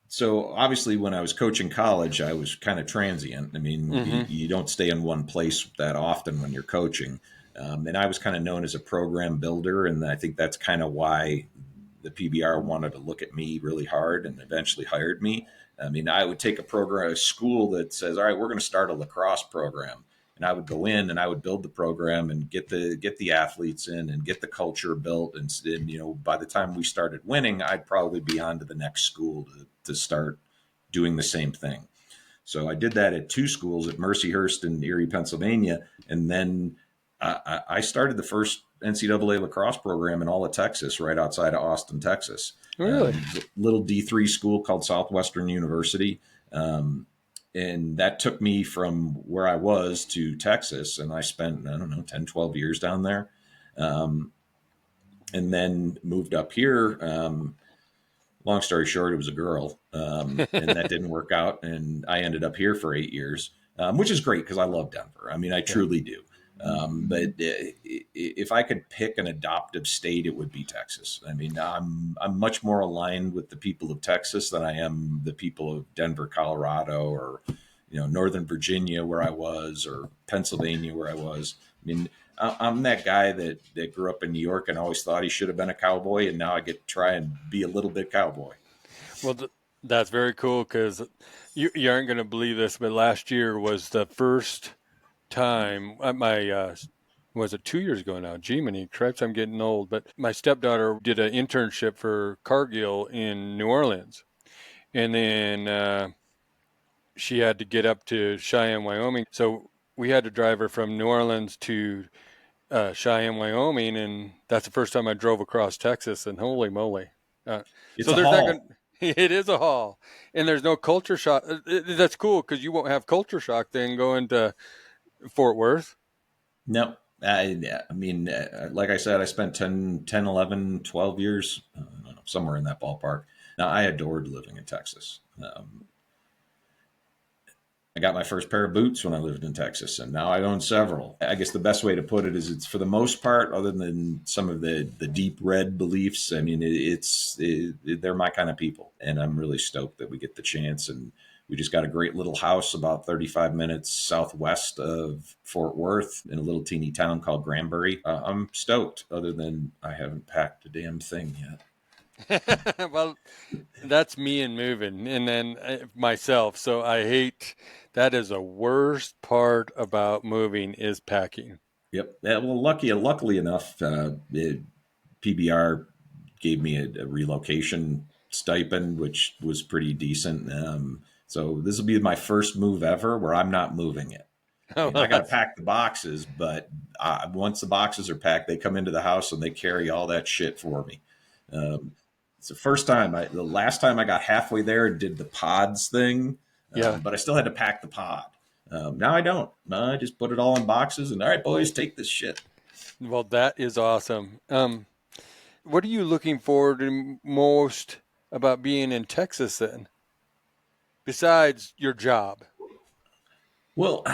so obviously, when I was coaching college, I was kind of transient. I mean, Mm-hmm. you don't stay in one place that often when you're coaching. And I was kind of known as a program builder, and I think that's kind of why the PBR wanted to look at me really hard and eventually hired me. I mean, I would take a school that says, "All right, we're going to start a lacrosse program," and I would go in and I would build the program and get the athletes in and get the culture built. And by the time we started winning, I'd probably be on to the next school to start doing the same thing. So I did that at two schools, at Mercyhurst and Erie, Pennsylvania, and then I started the first NCAA lacrosse program in all of Texas, right outside of Austin, Texas. Really? Little D3 school called Southwestern University. And that took me from where I was to Texas. And I spent, I don't know, 10, 12 years down there. Um, and then moved up here. Long story short, it was a girl. And that didn't work out. And I ended up here for 8 years, which is great because I love Denver. I mean, I Yeah. truly do. But if I could pick an adoptive state, it would be Texas. I mean, I'm much more aligned with the people of Texas than I am the people of Denver, Colorado, or Northern Virginia, where I was, or Pennsylvania, where I was. I mean, I'm that guy that grew up in New York and always thought he should have been a cowboy, and now I get to try and be a little bit cowboy. Well, that's very cool because you aren't going to believe this, but last year was the first time was it 2 years ago now? Gee, many cripes, I'm getting old. But my stepdaughter did an internship for Cargill in New Orleans, and then she had to get up to Cheyenne, Wyoming. So we had to drive her from New Orleans to Cheyenne, Wyoming, and that's the first time I drove across Texas. And holy moly! It's So a there's not going. haul. It is a haul, and there's no culture shock. That's cool because you won't have culture shock then going to Fort Worth. No, I mean, like I said, I spent 10, 11, 12 years, somewhere in that ballpark. Now, I adored living in Texas. I got my first pair of boots when I lived in Texas, and now I own several. I guess the best way to put it is it's for the most part, other than some of the deep red beliefs. I mean, they're my kind of people, and I'm really stoked that we get the chance. And we just got a great little house about 35 minutes southwest of Fort Worth in a little teeny town called Granbury. I'm stoked, other than I haven't packed a damn thing yet. Well, that's me and moving, and then myself. So I hate that is the worst part about moving is packing. Yep. Yeah, well, luckily enough, PBR gave me a relocation stipend, which was pretty decent. So this will be my first move ever where I'm not moving it. I Oh, mean, well, I got to that's pack the boxes, but once the boxes are packed, they come into the house and they carry all that shit for me. Um, it's the first time. The last time I got halfway there and did the pods thing, yeah. but I still had to pack the pod. Now I don't. I just put it all in boxes and all right, boys, take this shit. Well, that is awesome. What are you looking forward to most about being in Texas then, besides your job? Well,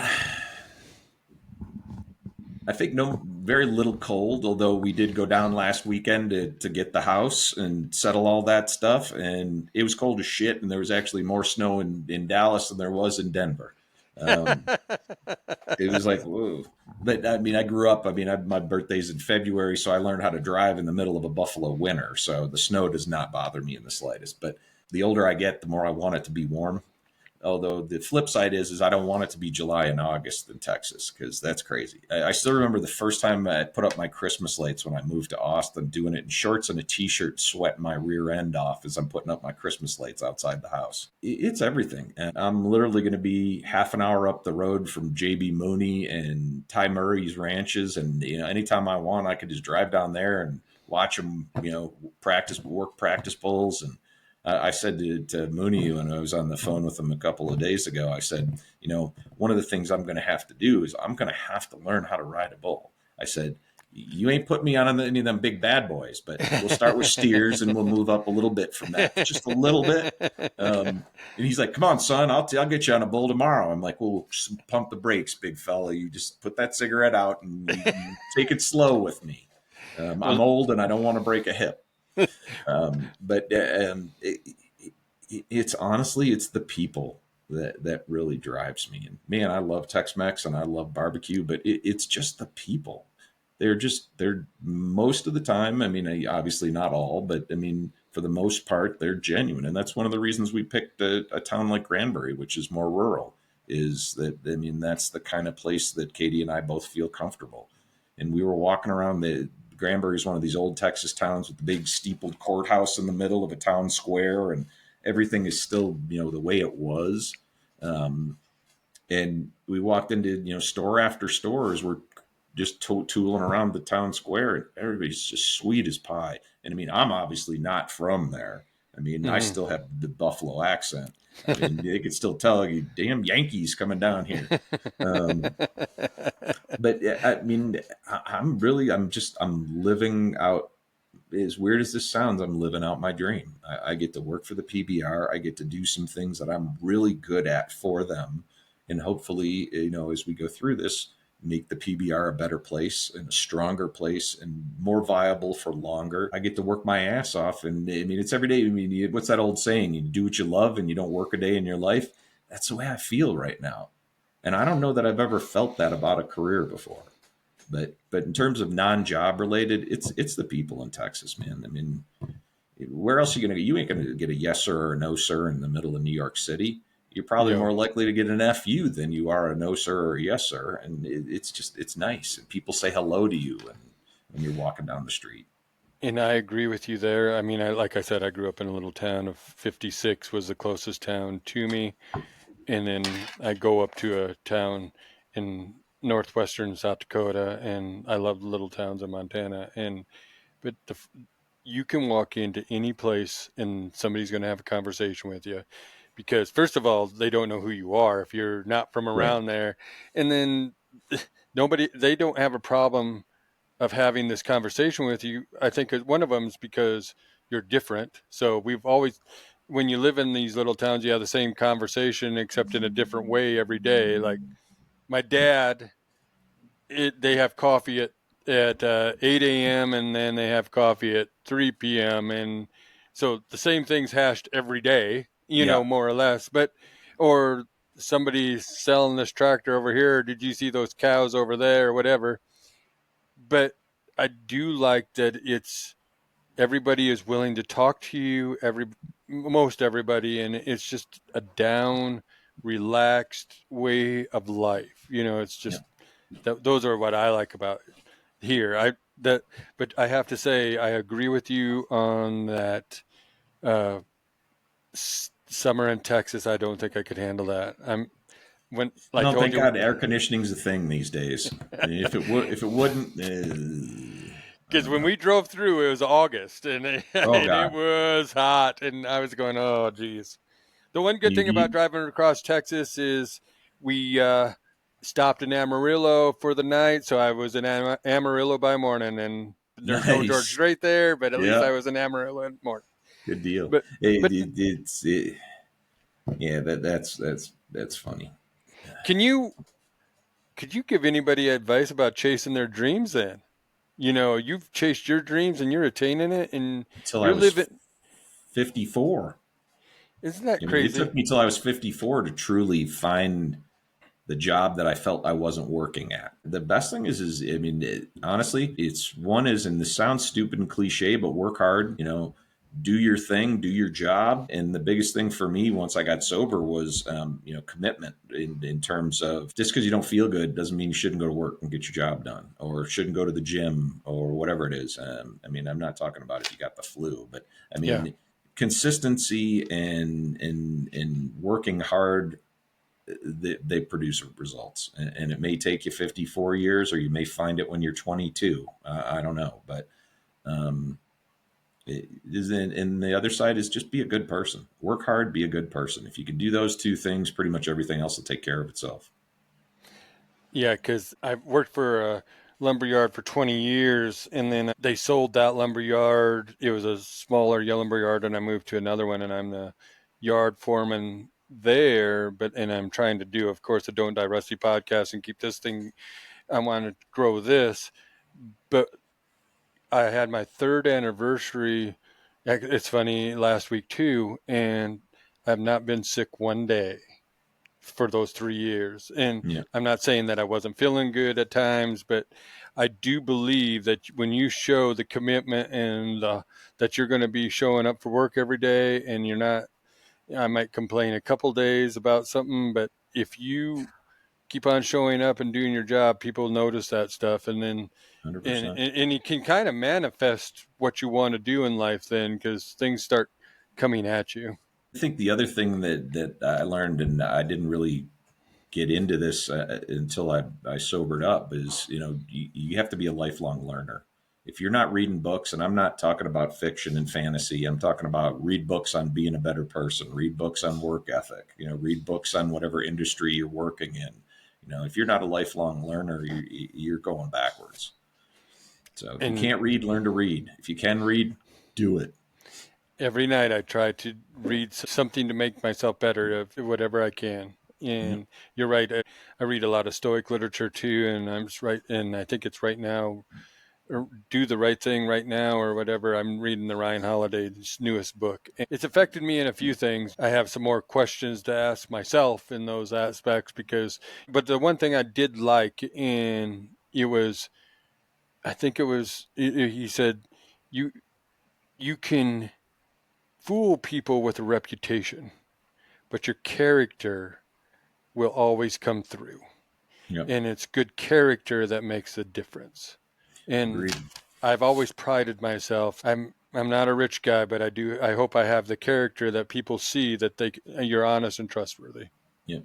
I think no, very little cold. Although we did go down last weekend to get the house and settle all that stuff, and it was cold as shit. And there was actually more snow in Dallas than there was in Denver. Um, it was like whoa. But I mean, I grew up. I mean, my birthday's in February, so I learned how to drive in the middle of a Buffalo winter. So the snow does not bother me in the slightest. But the older I get, the more I want it to be warm. Although the flip side is I don't want it to be July and August in Texas because that's crazy. I still remember the first time I put up my Christmas lights when I moved to Austin, doing it in shorts and a t-shirt, sweating my rear end off as I'm putting up my Christmas lights outside the house. It's everything, and I'm literally going to be half an hour up the road from JB Mooney and Ty Murray's ranches, and anytime I want, I could just drive down there and watch them, work practice bowls and I said to Mooney when I was on the phone with him a couple of days ago, I said, one of the things I'm going to have to do is I'm going to have to learn how to ride a bull. I said, you ain't put me on any of them big bad boys, but we'll start with steers and we'll move up a little bit from that, just a little bit. And he's like, come on, son, I'll get you on a bull tomorrow. I'm like, well, just pump the brakes, big fella. You just put that cigarette out and you take it slow with me. I'm Well, old and I don't want to break a hip. But it's honestly, it's the people that really drives me. And man, I love Tex-Mex and I love barbecue, but it's just the people. They're most of the time. I mean, obviously not all, but I mean, for the most part, they're genuine. And that's one of the reasons we picked a town like Granbury, which is more rural, is that, I mean, that's the kind of place that Katie and I both feel comfortable. And we were walking around Granbury is one of these old Texas towns with the big steepled courthouse in the middle of a town square, and everything is still the way it was. Um, and we walked into store after store as we're just tooling around the town square, and everybody's just sweet as pie. And I mean, I'm obviously not from there. I mean, I mhm. still have the Buffalo accent. I mean, they could still tell you, damn Yankees coming down here. Um, but I mean, I'm living out, as weird as this sounds, I'm living out my dream. I get to work for the PBR. I get to do some things that I'm really good at for them. And hopefully, as we go through this, make the PBR a better place and a stronger place and more viable for longer. I get to work my ass off. And I mean, it's every day. I mean, what's that old saying? You do what you love and you don't work a day in your life. That's the way I feel right now. And I don't know that I've ever felt that about a career before. But in terms of non-job related, it's the people in Texas, man. I mean, where else are you going to go? You ain't going to get a yes sir or a no sir in the middle of New York City. You're probably Yeah. more likely to get an FU than you are a no sir or a yes sir. And it's nice. And people say hello to you when you're walking down the street. And I agree with you there. I mean, like I said, I grew up in a little town of 56 was the closest town to me. And then I go up to a town in northwestern South Dakota, and I love the little towns in Montana. But you can walk into any place and somebody's going to have a conversation with you because first of all, they don't know who you are if you're not from Right. around there. And then they don't have a problem of having this conversation with you. I think one of them is because you're different. So we've always, when you live in these little towns, you have the same conversation except in a different way every day. Like my dad, they have coffee at 8 a.m. and then they have coffee at 3 p.m. And so the same thing's hashed every day, Yeah. more or less. But or somebody's selling this tractor over here. Did you see those cows over there or whatever? But I do like that it's everybody is willing to talk to you, most everybody, and it's just a down, relaxed way of life. It's Yeah. just those are what I like about here. But I have to say I agree with you on that Uh, Summer in Texas, I don't think I could handle that. When I No, told thank you, God air conditioning's a thing these days. If it wouldn't, I because don't when know. we drove through, it was August Oh and it God, was hot, and I was going, oh geez. The one good you, thing about you driving across Texas is we stopped in Amarillo for the night, so I was in Amarillo by morning, and there's no George nice. Strait there, but at least I Yeah, was in Amarillo in the morning. good deal. But It, but it, it's it, yeah, that's funny. can you could you give anybody advice about chasing their dreams then? You've chased your dreams and you're attaining it and Until I you're was living. 54. Isn't that I mean, it crazy? took me till I was 54 to truly find the job that I felt I wasn't working at. The best thing is I mean, honestly, it's one is, and this sounds stupid and cliche, but work hard, do your thing, do your job. And the biggest thing for me once I got sober was, commitment in terms of just because you don't feel good doesn't mean you shouldn't go to work and get your job done or shouldn't go to the gym or whatever it is. I mean, I'm not talking about if you got the flu, but I Yeah. mean, consistency and working hard, they produce results, and it may take you 54 years or you may find it when you're 22. I don't know, but it is and the other side is just be a good person, work hard, be a good person. If you can do those two things, pretty much everything else will take care of itself. Yeah, because I've worked for a lumber yard for 20 years, and then they sold that lumber yard. It was a smaller lumber yard, and I moved to another one, and I'm the yard foreman there. And I'm trying to do, of course, the Don't Die Rusty podcast and keep this thing. I want to grow this, but I had my third anniversary. It's funny, last week too, and I've not been sick one day for those 3 years. And Yeah, I'm not saying that I wasn't feeling good at times, but I do believe that when you show the commitment and that you're going to be showing up for work every day and you're not, I might complain a couple days about something, but if you keep on showing up and doing your job, people notice that stuff. And then, and, 100%. and you can kind of manifest what you want to do in life then because things start coming at you. I think the other thing that I learned, and I didn't really get into this until I sobered up, is you have to be a lifelong learner. If you're not reading books, and I'm not talking about fiction and fantasy, I'm talking about read books on being a better person, read books on work ethic, read books on whatever industry you're working in. If you're not a lifelong learner, you're going backwards. So if you And can't read, learn to read. If you can read, do it. every night I try to read something to make myself better of whatever I can. Yeah, And you're right. I read a lot of Stoic literature too, and I'm just right. And I think it's right now, or Do the Right Thing right now, or whatever. I'm reading the Ryan Holiday's newest book. It's affected me in a few things. I have some more questions to ask myself in those aspects but the one thing I did like, and it was, I think it was, he said, you you can fool people with a reputation, but your character will always come through. yeah, And it's good character that makes a difference. And agreed. I've always prided myself. I'm not a rich guy, but I hope I have the character that people see that you're honest and trustworthy. Yeah.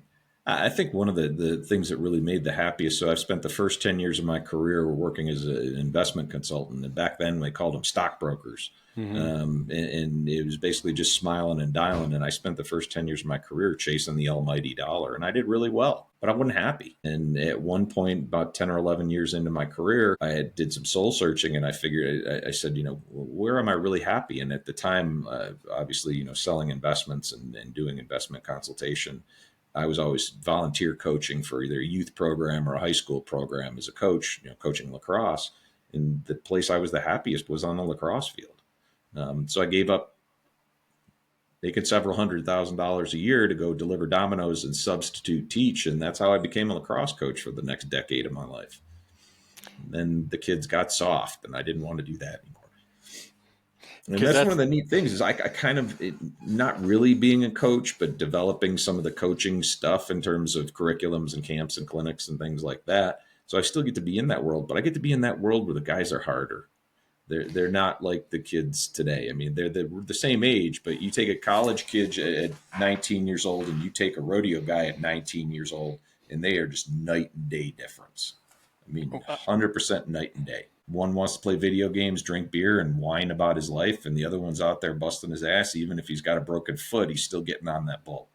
I think one of the things that really made the happiest. So I've spent the first 10 years of my career working as an investment consultant. And back then they called them stockbrokers. Mm-hmm. And it was basically just smiling and dialing. And I spent the first 10 years of my career chasing the almighty dollar. And I did really well, but I wasn't happy. And at one point, about 10 or 11 years into my career, did some soul searching and I figured, I said, where am I really happy? And at the time, obviously, selling investments and doing investment consultation, I was always volunteer coaching for either a youth program or a high school program as a coach, coaching lacrosse. And the place I was the happiest was on the lacrosse field. So I gave up making several $100,000 a year to go deliver dominoes and substitute teach. And that's how I became a lacrosse coach for the next decade of my life. And then the kids got soft and I didn't want to do that anymore. And Because that's one of that's the neat things is I kind of not really being a coach, but developing some of the coaching stuff in terms of curriculums and camps and clinics and things like that. So I still get to be in that world, but I get to be in that world where the guys are harder. They're not like the kids today. I mean, they're the same age, but you take a college kid at 19 years old and you take a rodeo guy at 19 years old, and they are just night and day difference. I mean, Oh, 100% night and day. One wants to play video games, drink beer, and whine about his life, and the other one's out there busting his ass. Even if he's got a broken foot, he's still getting on that bull.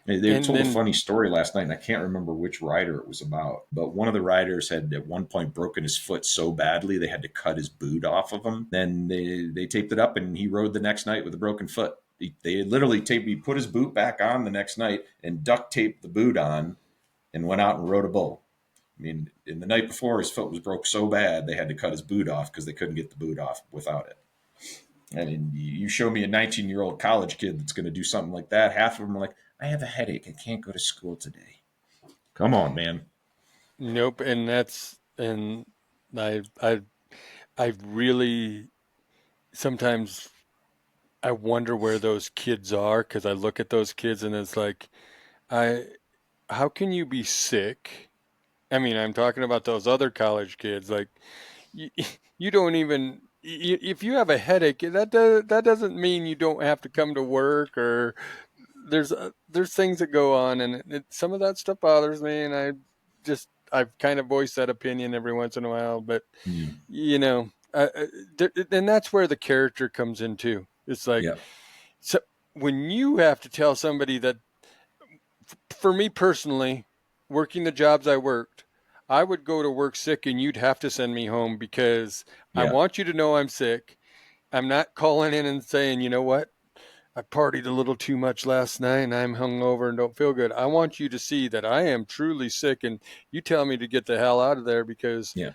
They and told a then funny story last night, and I can't remember which rider it was about. But one of the riders had at one point broken his foot so badly they had to cut his boot off of him. Then they taped it up, and he rode the next night with a broken foot. They literally taped. He put his boot back on the next night and duct taped the boot on, and went out and rode a bull. I mean, in the night before, his foot was broke so bad they had to cut his boot off because they couldn't get the boot off without it. I mean, you show me a 19-year-old college kid that's going to do something like that. Half of them are like, I have a headache. I can't go to school today. Come on, man. nope, and I I I really sometimes I wonder where those kids are because I look at those kids and it's like I how can you be sick? I mean, I'm talking about those other college kids. Like you, you don't even if you have a headache, that doesn't mean you don't have to come to work or there's things that go on, and some of that stuff bothers me, and I've kind of voiced that opinion every once in a while, but Yeah. you know, and that's where the character comes in too. It's like Yeah. so when you have to tell somebody that, for me personally, working the jobs I worked, I would go to work sick and you'd have to send me home because I Yeah. want you to know I'm sick. I'm not calling in and saying, you know what, I partied a little too much last night and I'm hungover and don't feel good. I want you to see that I am truly sick and you tell me to get the hell out of there because Yeah.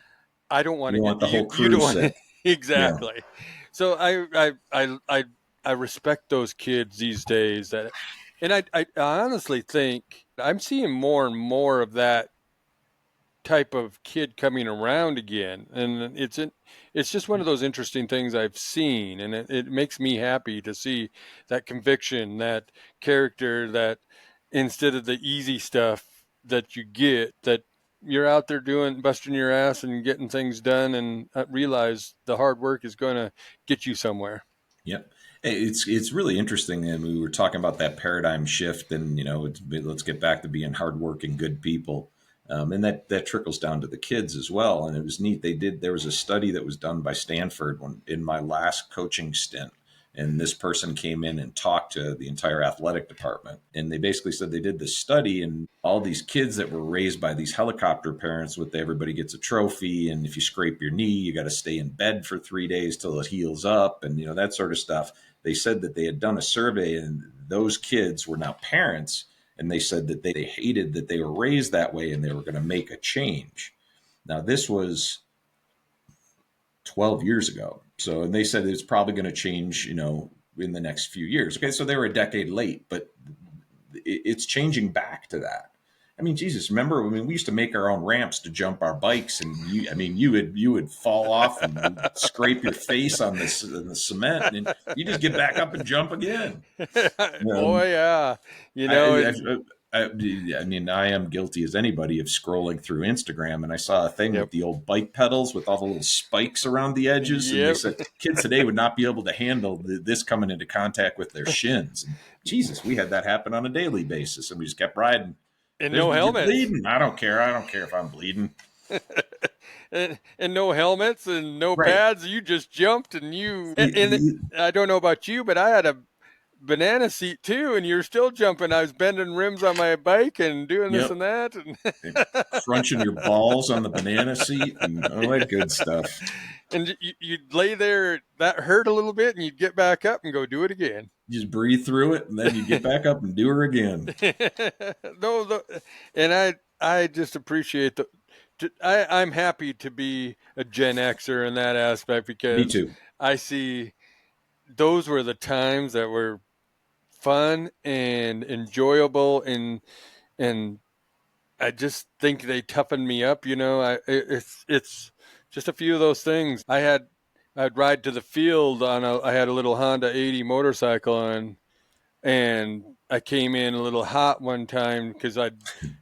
I don't want You to want get the you. whole You crew don't want to, sick. Yeah. exactly. So I respect those kids these days that, and I honestly think I'm seeing more and more of that type of kid coming around again, and it's just one of those interesting things I've seen, and it makes me happy to see that conviction, that character, that instead of the easy stuff that you get, that you're out there doing busting your ass and getting things done, and realize the hard work is going to get you somewhere. Yep. Hey, it's really interesting, and we were talking about that paradigm shift, and let's get back to being hardworking, good people, and that trickles down to the kids as well. And it was neat. There was a study that was done by Stanford in my last coaching stint, and this person came in and talked to the entire athletic department, and they basically said they did this study, and all these kids that were raised by these helicopter parents with everybody gets a trophy, and if you scrape your knee you got to stay in bed for 3 days till it heals up, and that sort of stuff. They said that they had done a survey, and those kids were now parents, and they said that they hated that they were raised that way and they were going to make a change. Now this was 12 years ago. So, and they said it's probably going to change, in the next few years. Okay. So they were a decade late, but it's changing back to that. I mean, Jesus, remember, we used to make our own ramps to jump our bikes, and you would fall off and scrape your face on the cement, and you just get back up and jump again. Oh Um, yeah, you know, I, and I, I mean, I am guilty as anybody of scrolling through Instagram, and I saw a thing yep, with the old bike pedals with all the little spikes around the edges, and they yep. said kids today would not be able to handle this coming into contact with their shins. And Jesus, we had that happen on a daily basis, and we just kept riding. And no You're helmets. bleeding. I don't care. I don't care if I'm bleeding. And no helmets and no Right. pads. You just jumped and I don't know about you, but I had a banana seat too, and you're still jumping. I was bending rims on my bike and doing this Yep. and that, and Crunching your balls on the banana seat and all that good stuff. and you'd lay there. That hurt a little bit, and you'd get back up and go do it again. Just breathe through it, and then you get back up and do her again. no, and I just appreciate I'm happy to be a Gen Xer in that aspect Me because too. I see those were the times that were fun and enjoyable, and I just think they toughened me up. It's just a few of those things. I'd ride to the field I had a little Honda 80 motorcycle on, and I came in a little hot one time because I'd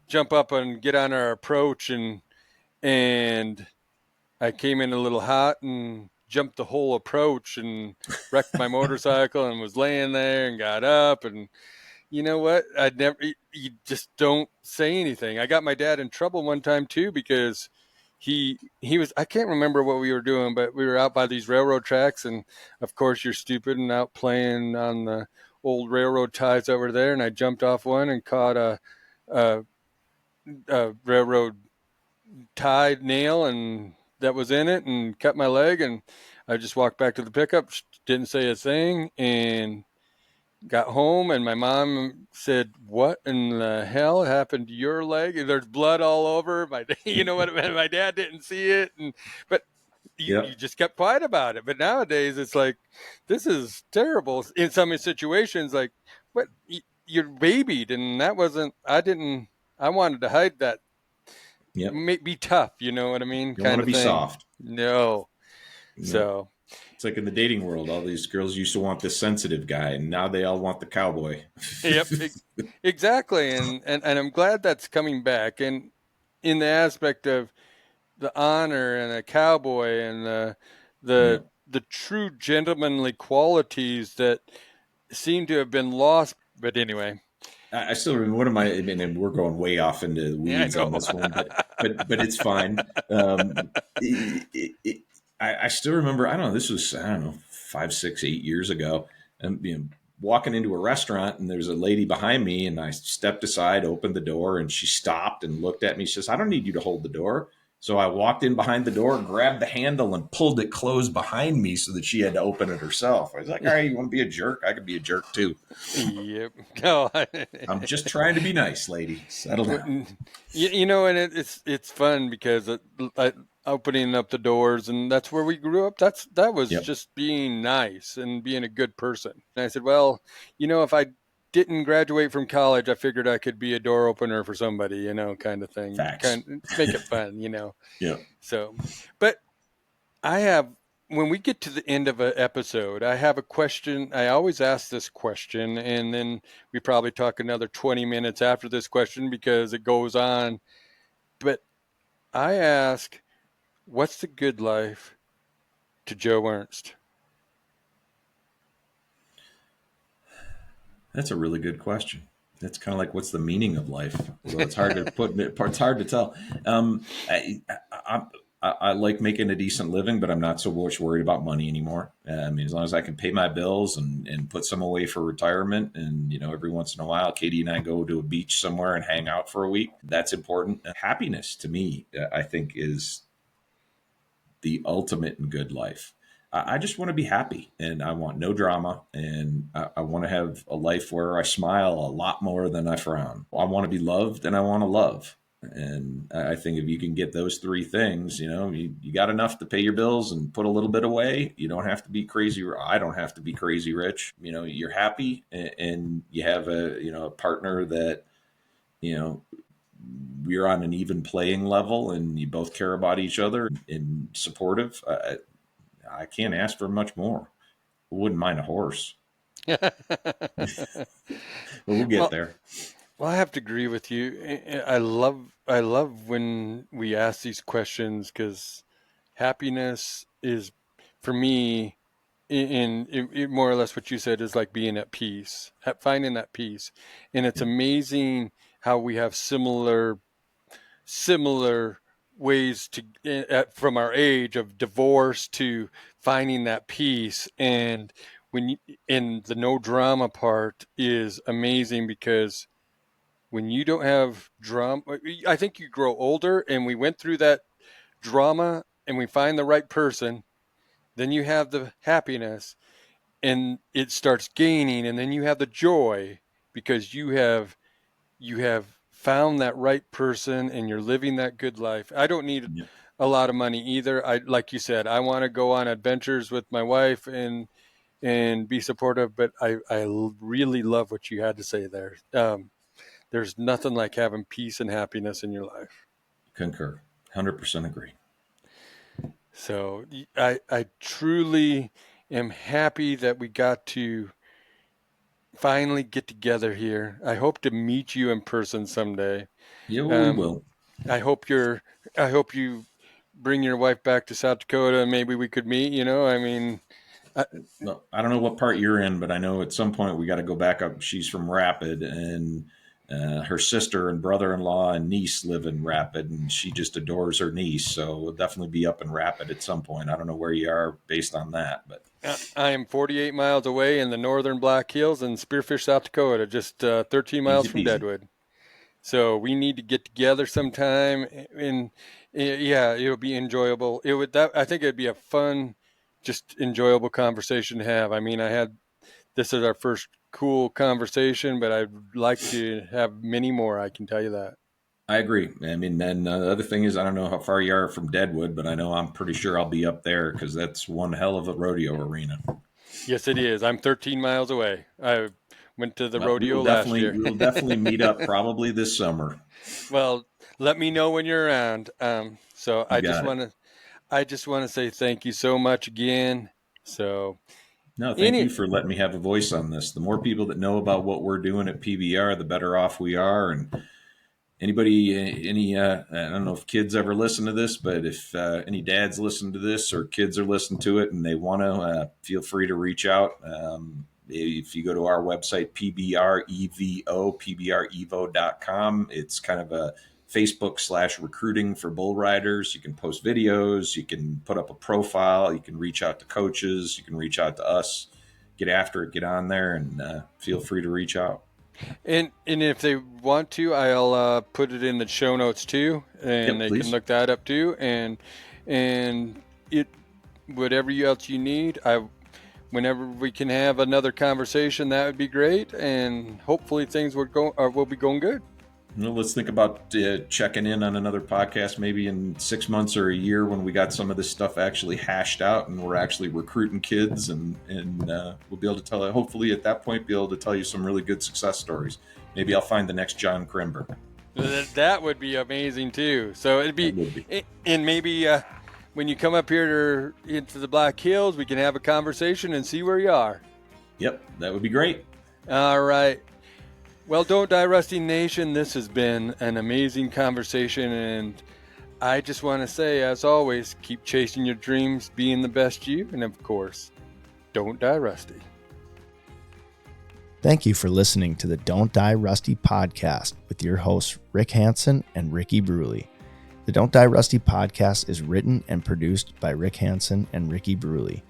jump up and get on our approach, and I came in a little hot and jumped the whole approach and wrecked my motorcycle and was laying there and got up. And you know what? You just don't say anything. I got my dad in trouble one time too because he was, I can't remember what we were doing, but we were out by these railroad tracks, and of course you're stupid and out playing on the old railroad ties over there, and I jumped off one and caught a, a railroad tie nail, and that was in it, and cut my leg, and I just walked back to the pickup, didn't say a thing, and got home, and my mom said, "What in the hell happened to your leg? There's blood all over." You know what? My dad didn't see it, but you Yep. just kept quiet about it. But nowadays, it's like, this is terrible in some situations. Like, what, you're babied, and that wasn't. I didn't. I wanted to hide that. Yep. Be tough. You know what I mean? You want Kind to of be thing. soft. No. Yep. So. It's like in the dating world, all these girls used to want this sensitive guy, and now they all want the cowboy. Yep. Exactly. And I'm glad that's coming back. And in the aspect of the honor and a cowboy and Yeah. the true gentlemanly qualities that seem to have been lost. But anyway, I still remember one of my, and we're going way off into the yeah, I weeds on know. this one, but it's fine. I still remember. I don't know. This was, I don't know, 5, 6, 8 years ago. And walking into a restaurant, and there's a lady behind me, and I stepped aside, opened the door, and she stopped and looked at me. She says, "I don't need you to hold the door." So I walked in behind the door, grabbed the handle, and pulled it closed behind me so that she had to open it herself. I was like, "All right, you want to be a jerk? I could be a jerk too." Yep. No. I'm just trying to be nice, lady. Settle down. And it's fun because opening up the doors, and that's where we grew up. That was Yep. just being nice and being a good person. And I said, well, if I didn't graduate from college, I figured I could be a door opener for somebody, kind of thing, Facts. kind of make it fun. Yeah. So, but I have, when we get to the end of an episode, I have a question. I always ask this question, and then we probably talk another 20 minutes after this question because it goes on. But I ask, what's the good life to Joe Ernst? That's a really good question. That's kind of like, what's the meaning of life? Although it's hard to put. It's hard to tell. I like making a decent living, but I'm not so much worried about money anymore. I mean, as long as I can pay my bills and put some away for retirement, and every once in a while, Katie and I go to a beach somewhere and hang out for a week. That's important. Happiness to me, I think, is the ultimate in good life. I just want to be happy, and I want no drama, and I want to have a life where I smile a lot more than I frown. I want to be loved, and I want to love. And I think if you can get those three things, you got enough to pay your bills and put a little bit away. You don't have to be crazy. I don't have to be crazy rich. You're happy, and you have a partner that, we're on an even playing level, and you both care about each other and supportive. I can't ask for much more. Wouldn't mind a horse, but we'll get well, there. well, I have to agree with you. I love when we ask these questions because happiness is, for me, in more or less what you said, is like being at peace, finding that peace. And it's Yeah. amazing how we have similar ways to, from our age of divorce to finding that peace. And and the no drama part is amazing because when you don't have drama, I think you grow older, and we went through that drama and we find the right person, then you have the happiness, and it starts gaining, and then you have the joy because you have found that right person and you're living that good life. I don't need Yeah. a lot of money either. I, like you said, I want to go on adventures with my wife and be supportive, but I really love what you had to say there. There's nothing like having peace and happiness in your life. Concur. 100% agree. So I truly am happy that we got to finally get together here. I hope to meet you in person someday. Yeah, well, we Um, will. I hope you're. I hope you bring your wife back to South Dakota and maybe we could meet, I mean, No, I don't know what part you're in, but I know at some point we got to go back up. She's from Rapid, and her sister and brother-in-law and niece live in Rapid, and she just adores her niece. So we'll definitely be up in Rapid at some point. I don't know where you are based on that, but I am 48 miles away in the northern Black Hills in Spearfish, South Dakota, just 13 miles easy from peasy. Deadwood. So we need to get together sometime, and yeah, it'll be enjoyable. I think it'd be a fun, just enjoyable conversation to have. I mean, this is our first cool conversation, but I'd like to have many more. I can tell you that. I agree. I mean, then the other thing is, I don't know how far you are from Deadwood, but I know I'm pretty sure I'll be up there because that's one hell of a rodeo arena. Yes, it is. I'm 13 miles away. I went to the Well, rodeo last year. we will definitely meet up probably this summer. Well, let me know when you're around. So You got it. I just want to say thank you so much again. So No, thank you any for letting me have a voice on this. The more people that know about what we're doing at PBR, the better off we are. And anybody, I don't know if kids ever listen to this, but if any dads listen to this or kids are listening to it and they want to, feel free to reach out. If you go to our website, pbrevo.com, it's kind of a Facebook/recruiting for bull riders. You can post videos, you can put up a profile, you can reach out to coaches, you can reach out to us, get after it, get on there, and feel free to reach out. and if they want to, I'll put it in the show notes too, and Yep, they can please. look that up too. And it whatever else you need, whenever we can have another conversation, that would be great. And hopefully things will be going good. Well, let's think about checking in on another podcast maybe in 6 months or a year when we got some of this stuff actually hashed out and we're actually recruiting kids, and we'll be able to tell, hopefully at that point, be able to tell you some really good success stories. Maybe I'll find the next John Krimber. That would be amazing too. So it'd That be, would be. and maybe when you come up here into the Black Hills, we can have a conversation and see where you are. Yep, that would be great. All right. Well, Don't Die Rusty Nation, this has been an amazing conversation, and I just want to say, as always, keep chasing your dreams, being the best you, and of course, don't die rusty. Thank you for listening to the Don't Die Rusty podcast with your hosts, Rick Hansen and Ricky Bruley. The Don't Die Rusty podcast is written and produced by Rick Hansen and Ricky Bruley.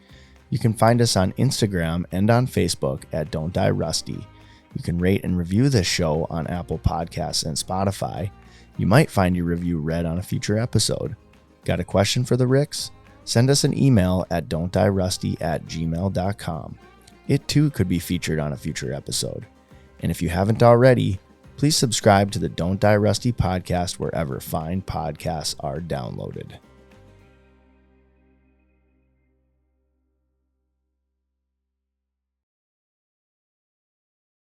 You can find us on Instagram and on Facebook at Don't Die Rusty. You can rate and review this show on Apple Podcasts and Spotify. You might find your review read on a future episode. Got a question for the Ricks? Send us an email at don'tdierusty@gmail.com. It too could be featured on a future episode. And if you haven't already, please subscribe to the Don't Die Rusty podcast wherever fine podcasts are downloaded.